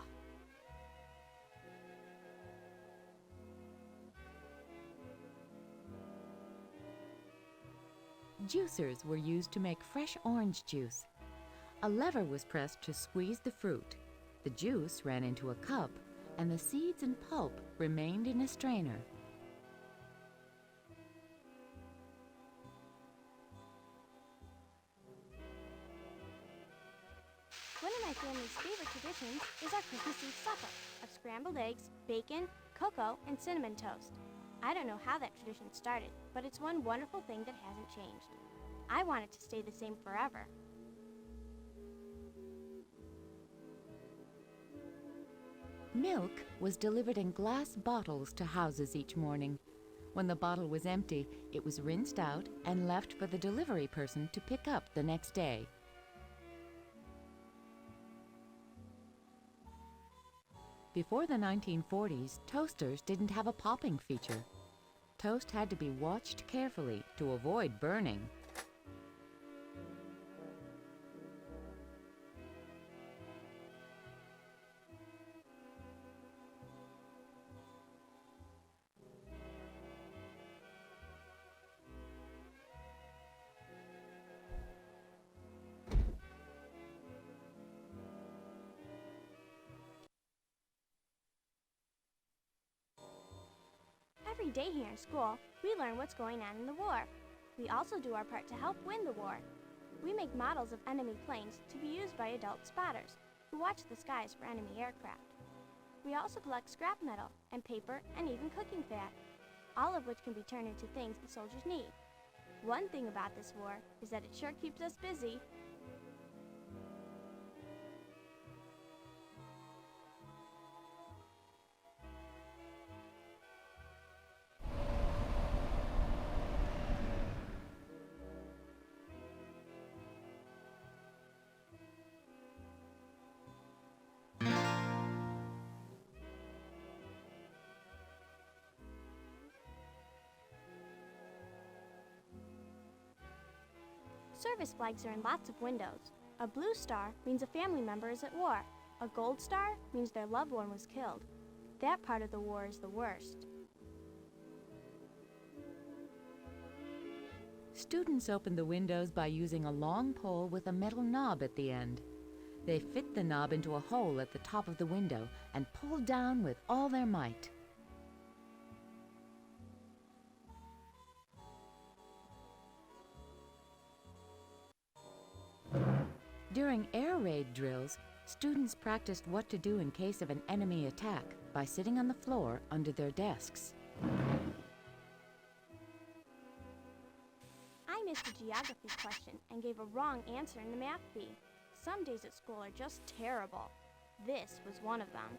Juicers were used to make fresh orange juice. A lever was pressed to squeeze the fruit. The juice ran into a cup, and the seeds and pulp remained in a strainer. One of my family's favorite traditions is our Christmas Eve supper of scrambled eggs, bacon, cocoa, and cinnamon toast. I don't know how that tradition started, but it's one wonderful thing that hasn't changed. I want it to stay the same forever. Milk was delivered in glass bottles to houses each morning. When the bottle was empty, it was rinsed out and left for the delivery person to pick up the next day. Before the 1940s, toasters didn't have a popping feature. Toast had to be watched carefully to avoid burning. Every day here in school, we learn what's going on in the war. We also do our part to help win the war. We make models of enemy planes to be used by adult spotters who watch the skies for enemy aircraft. We also collect scrap metal and paper and even cooking fat, all of which can be turned into things the soldiers need. One thing about this war is that it sure keeps us busy. Service flags are in lots of windows. A blue star means a family member is at war. A gold star means their loved one was killed. That part of the war is the worst. Students open the windows by using a long pole with a metal knob at the end. They fit the knob into a hole at the top of the window and pull down with all their might. During air raid drills, students practiced what to do in case of an enemy attack by sitting on the floor under their desks. I missed a geography question and gave a wrong answer in the math bee. Some days at school are just terrible. This was one of them.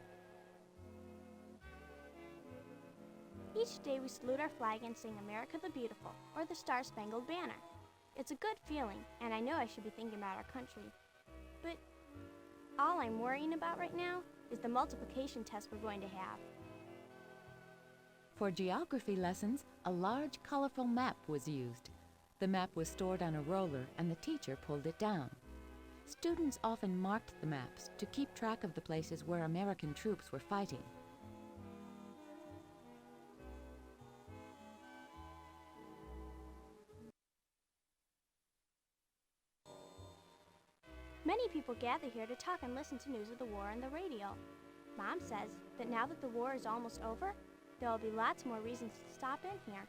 Each day we salute our flag and sing America the Beautiful or the Star-Spangled Banner. It's a good feeling, and I know I should be thinking about our country. But all I'm worrying about right now is the multiplication test we're going to have. For geography lessons, a large, colorful map was used. The map was stored on a roller and the teacher pulled it down. Students often marked the maps to keep track of the places where American troops were fighting. Many people gather here to talk and listen to news of the war on the radio. Mom says that now that the war is almost over, there will be lots more reasons to stop in here.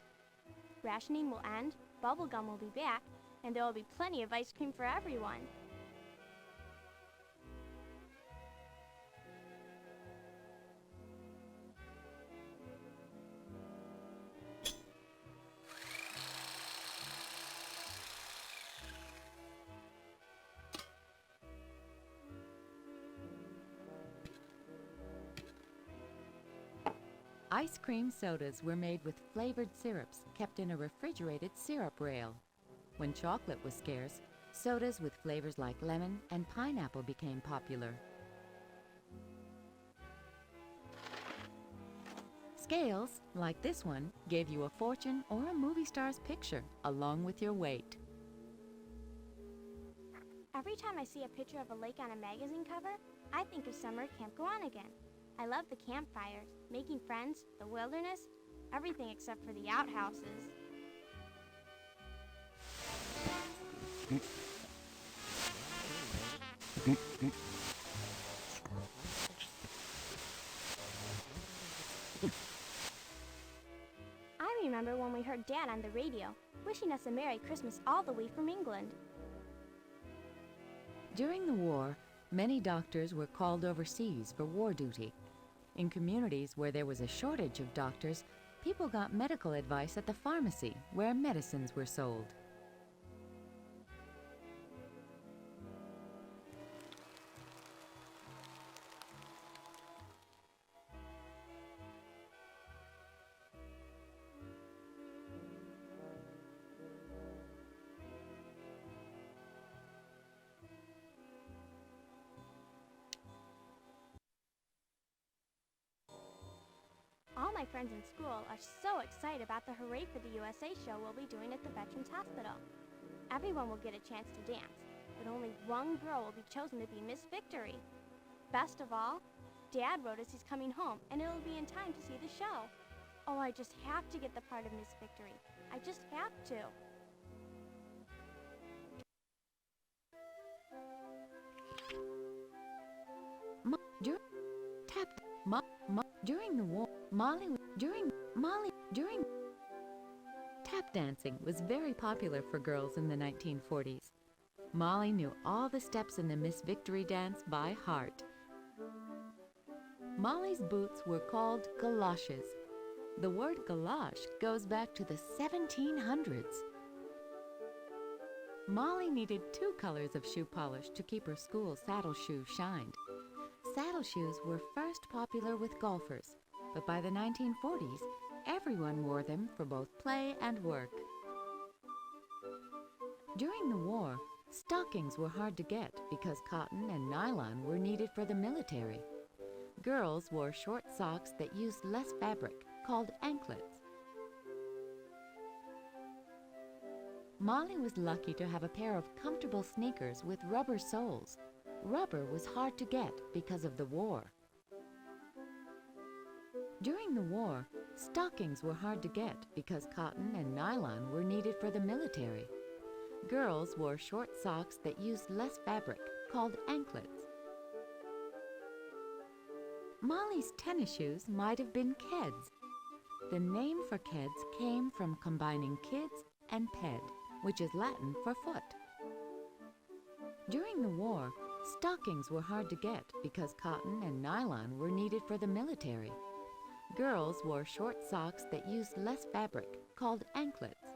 Rationing will end, bubble gum will be back, And there will be plenty of ice cream for everyone. Ice cream sodas were made with flavored syrups kept in a refrigerated syrup rail. When chocolate was scarce, sodas with flavors like lemon and pineapple became popular. Scales, like this one, gave you a fortune or a movie star's picture, along with your weight. Every time I see a picture of a lake on a magazine cover, I think of summer at Camp Go On again. I love the campfires, making friends, the wilderness, everything except for the outhouses. I remember when we heard Dad on the radio, wishing us a Merry Christmas all the way from England. During the war, many doctors were called overseas for war duty. In communities where there was a shortage of doctors, people got medical advice at the pharmacy where medicines were sold. All my friends in school are so excited about the Hooray for the USA show we'll be doing at the Veterans Hospital. Everyone will get a chance to dance, but only one girl will be chosen to be Miss Victory. Best of all, Dad wrote us he's coming home, and it'll be in time to see the show. Oh, I just have to get the part of Miss Victory. I just have to. During the war, tap dancing was very popular for girls in the 1940s. Molly knew all the steps in the Miss Victory dance by heart. Molly's boots were called galoshes. The word galosh goes back to the 1700s. Molly needed 2 colors of shoe polish to keep her school saddle shoes shined. Saddle shoes were first popular with golfers, but by the 1940s, everyone wore them for both play and work. During the war, stockings were hard to get because cotton and nylon were needed for the military. Girls wore short socks that used less fabric, called anklets. Molly was lucky to have a pair of comfortable sneakers with rubber soles. Rubber was hard to get because of the war. During the war, stockings were hard to get because cotton and nylon were needed for the military. Girls wore short socks that used less fabric, called anklets. Molly's tennis shoes might have been keds. The name for keds came from combining kids and ped, which is Latin for foot. During the war, stockings were hard to get because cotton and nylon were needed for the military. Girls wore short socks that used less fabric, called anklets.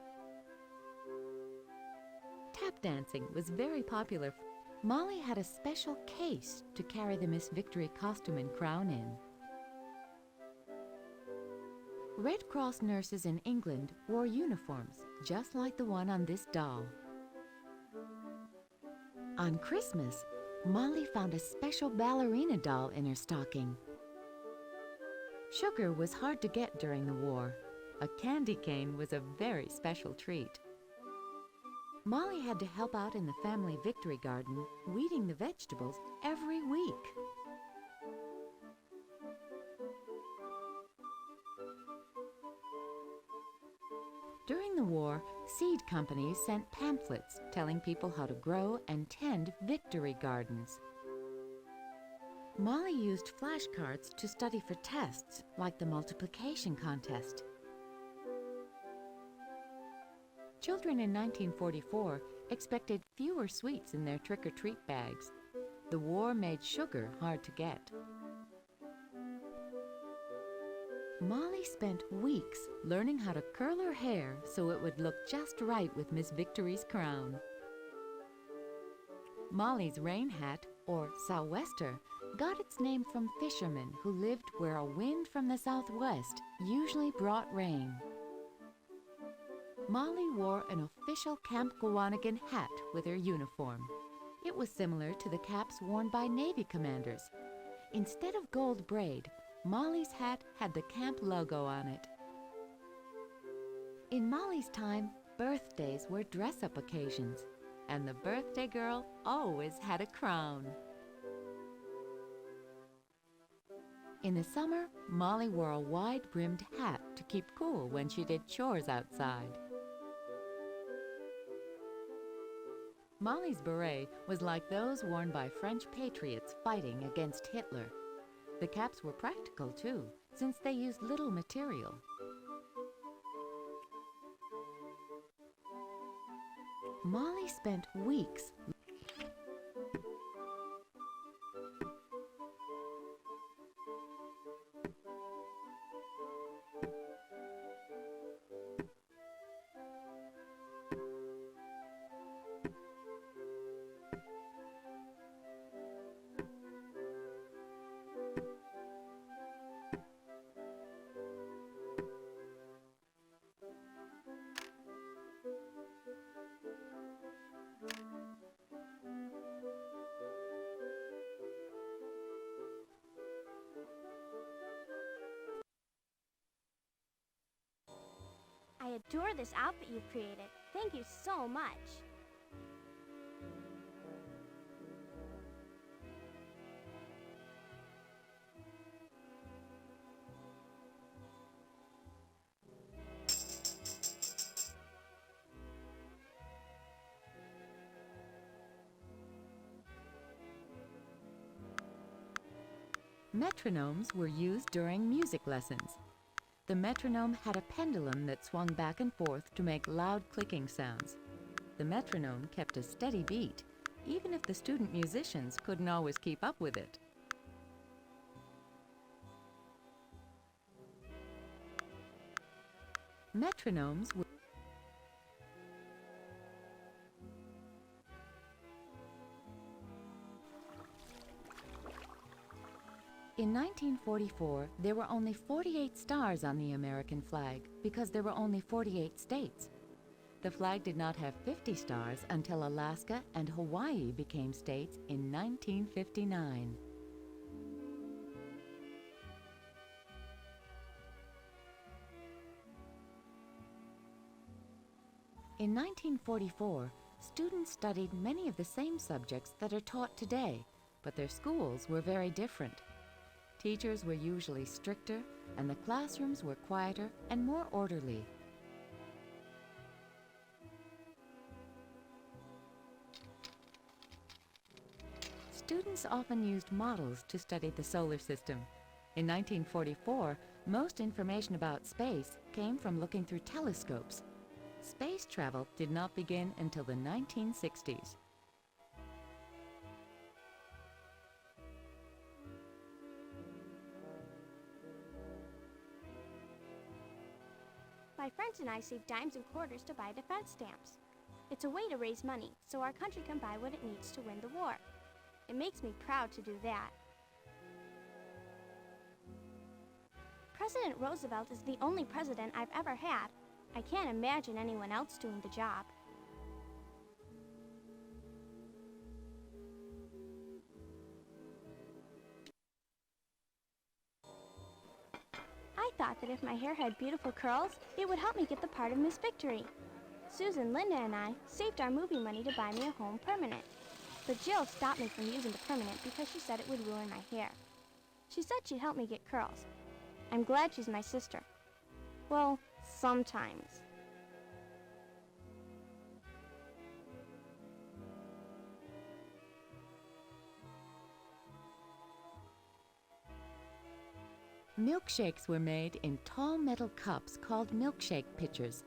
Tap dancing was very popular. Molly had a special case to carry the Miss Victory costume and crown in. Red Cross nurses in England wore uniforms just like the one on this doll. On Christmas, Molly found a special ballerina doll in her stocking. Sugar was hard to get during the war. A candy cane was a very special treat. Molly had to help out in the family victory garden, weeding the vegetables every week. During the war, seed companies sent pamphlets telling people how to grow and tend victory gardens. Molly used flashcards to study for tests, like the multiplication contest. Children in 1944 expected fewer sweets in their trick-or-treat bags. The war made sugar hard to get. Molly spent weeks learning how to curl her hair so it would look just right with Miss Victory's crown. Molly's rain hat, or sou'wester, got its name from fishermen who lived where a wind from the southwest usually brought rain. Molly wore an official Camp Gowanigan hat with her uniform. It was similar to the caps worn by Navy commanders. Instead of gold braid, Molly's hat had the camp logo on it. In Molly's time, birthdays were dress-up occasions, and the birthday girl always had a crown. In the summer, Molly wore a wide-brimmed hat to keep cool when she did chores outside. Molly's beret was like those worn by French patriots fighting against Hitler. The caps were practical too, since they used little material. Molly spent weeks I adore this outfit you created. Thank you so much. Metronomes were used during music lessons. The metronome had a pendulum that swung back and forth to make loud clicking sounds. The metronome kept a steady beat, even if the student musicians couldn't always keep up with it. Metronomes were In 1944, there were only 48 stars on the American flag because there were only 48 states. The flag did not have 50 stars until Alaska and Hawaii became states in 1959. In 1944, students studied many of the same subjects that are taught today, but their schools were very different. Teachers were usually stricter, and the classrooms were quieter and more orderly. Students often used models to study the solar system. In 1944, most information about space came from looking through telescopes. Space travel did not begin until the 1960s. My friends and I save dimes and quarters to buy defense stamps. It's a way to raise money so our country can buy what it needs to win the war. It makes me proud to do that. President Roosevelt is the only president I've ever had. I can't imagine anyone else doing the job. I thought that if my hair had beautiful curls, it would help me get the part of Miss Victory. Susan, Linda, and I saved our movie money to buy me a home permanent. But Jill stopped me from using the permanent because she said it would ruin my hair. She said she'd help me get curls. I'm glad she's my sister. Well, sometimes. Milkshakes were made in tall metal cups called milkshake pitchers.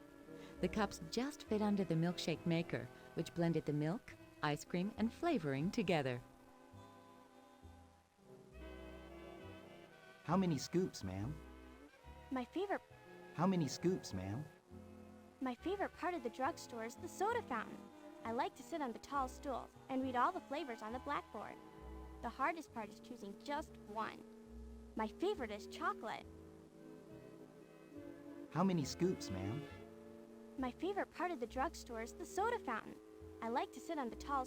The cups just fit under the milkshake maker, which blended the milk, ice cream, and flavoring together. How many scoops, ma'am? My favorite How many scoops, ma'am? part of the drugstore is the soda fountain. I like to sit on the tall stools and read all the flavors on the blackboard. The hardest part is choosing just one. My favorite is chocolate. How many scoops, ma'am? My favorite part of the drugstore is the soda fountain. I like to sit on the tall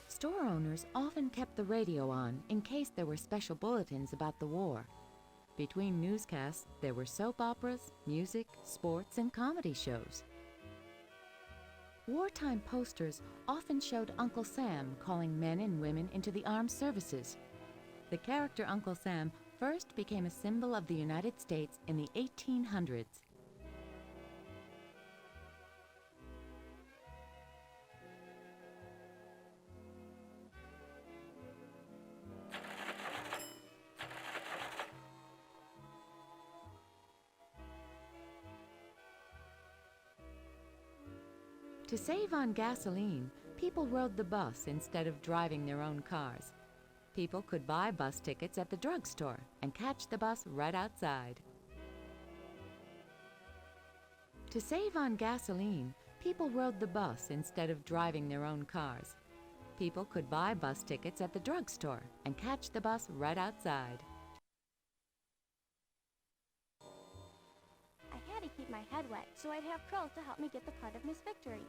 Store owners often kept the radio on in case there were special bulletins about the war. Between newscasts, there were soap operas, music, sports, and comedy shows. Wartime posters often showed Uncle Sam calling men and women into the armed services. The character Uncle Sam first became a symbol of the United States in the 1800s. To save on gasoline, people rode the bus instead of driving their own cars. People could buy bus tickets at the drugstore and catch the bus right outside. To save on gasoline, people rode the bus instead of driving their own cars. People could buy bus tickets at the drugstore and catch the bus right outside. I had to keep my head wet so I'd have curls to help me get the part of Miss Victory.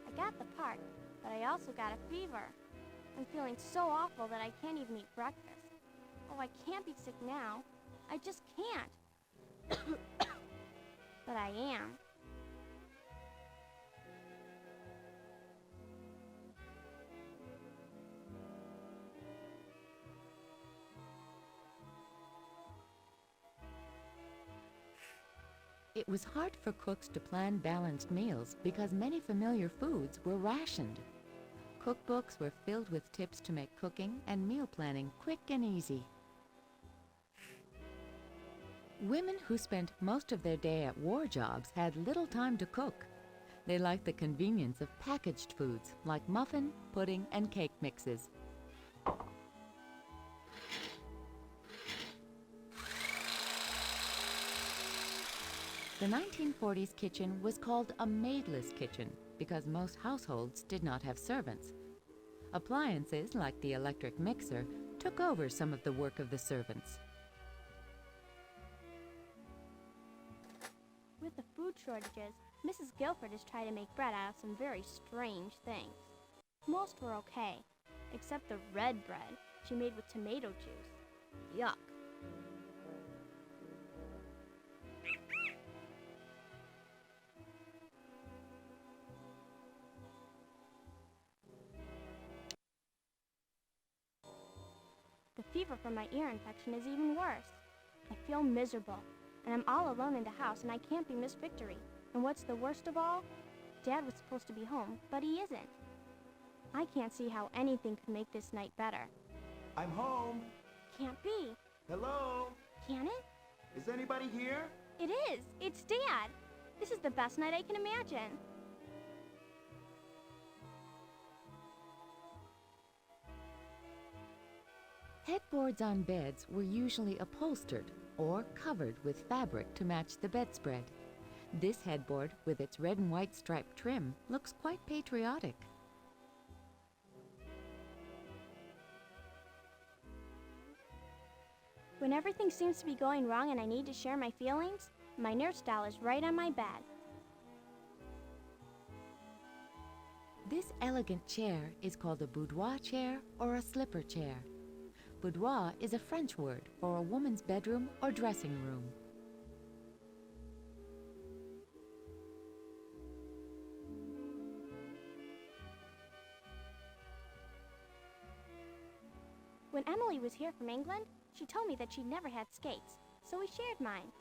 I got the part, but I also got a fever. I'm feeling so awful that I can't even eat breakfast. Oh, I can't be sick now. I just can't. But I am. It was hard for cooks to plan balanced meals because many familiar foods were rationed. Cookbooks were filled with tips to make cooking and meal planning quick and easy. Women who spent most of their day at war jobs had little time to cook. They liked the convenience of packaged foods like muffin, pudding, and cake mixes. The 1940s kitchen was called a maidless kitchen because most households did not have servants. Appliances like the electric mixer took over some of the work of the servants. With the food shortages, Mrs. Guilford has tried to make bread out of some very strange things. Most were okay, except the red bread she made with tomato juice. Yuck. The fever from my ear infection is even worse. I feel miserable, and I'm all alone in the house, and I can't be Miss Victory. And what's the worst of all? Dad was supposed to be home, but he isn't. I can't see how anything could make this night better. I'm home. Can't be. Hello? Can it? Is anybody here? It is. It's Dad. This is the best night I can imagine. Headboards on beds were usually upholstered or covered with fabric to match the bedspread. This headboard, with its red and white striped trim, looks quite patriotic. When everything seems to be going wrong and I need to share my feelings, my nurse doll is right on my bed. This elegant chair is called a boudoir chair or a slipper chair. Boudoir is a French word for a woman's bedroom or dressing room. When Emily was here from England, she told me that she'd never had skates, so we shared mine.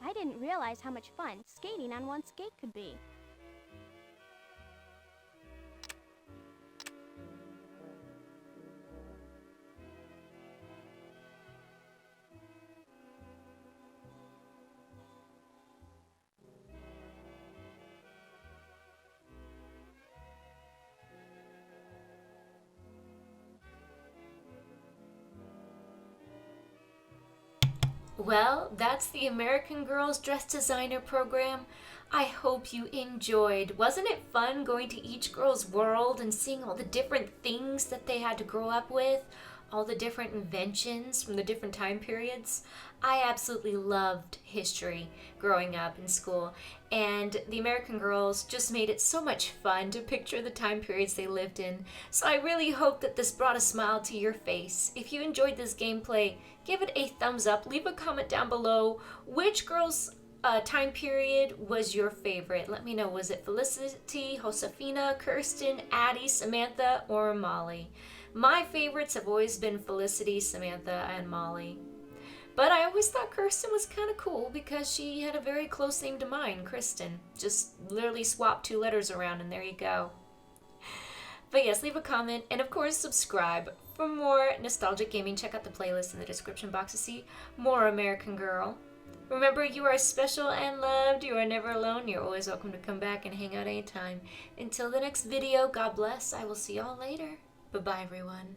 I didn't realize how much fun skating on one skate could be. Well, that's the American Girls Dress Designer program. I hope you enjoyed. Wasn't it fun going to each girl's world and seeing all the different things that they had to grow up with? All the different inventions from the different time periods? I absolutely loved history growing up in school, and the American Girls just made it so much fun to picture the time periods they lived in. So I really hope that this brought a smile to your face. If you enjoyed this gameplay, give it a thumbs up, leave a comment down below. Which girl's time period was your favorite? Let me know. Was it Felicity, Josefina, Kirsten, Addy, Samantha, or Molly? My favorites have always been Felicity, Samantha, and Molly. But I always thought Kirsten was kind of cool because she had a very close name to mine, Kristen. Just literally swap 2 letters around and there you go. But yes, leave a comment and of course subscribe. For more nostalgic gaming, check out the playlist in the description box to see more American Girl. Remember, you are special and loved. You are never alone. You're always welcome to come back and hang out anytime. Until the next video, God bless. I will see y'all later. Bye-bye, everyone.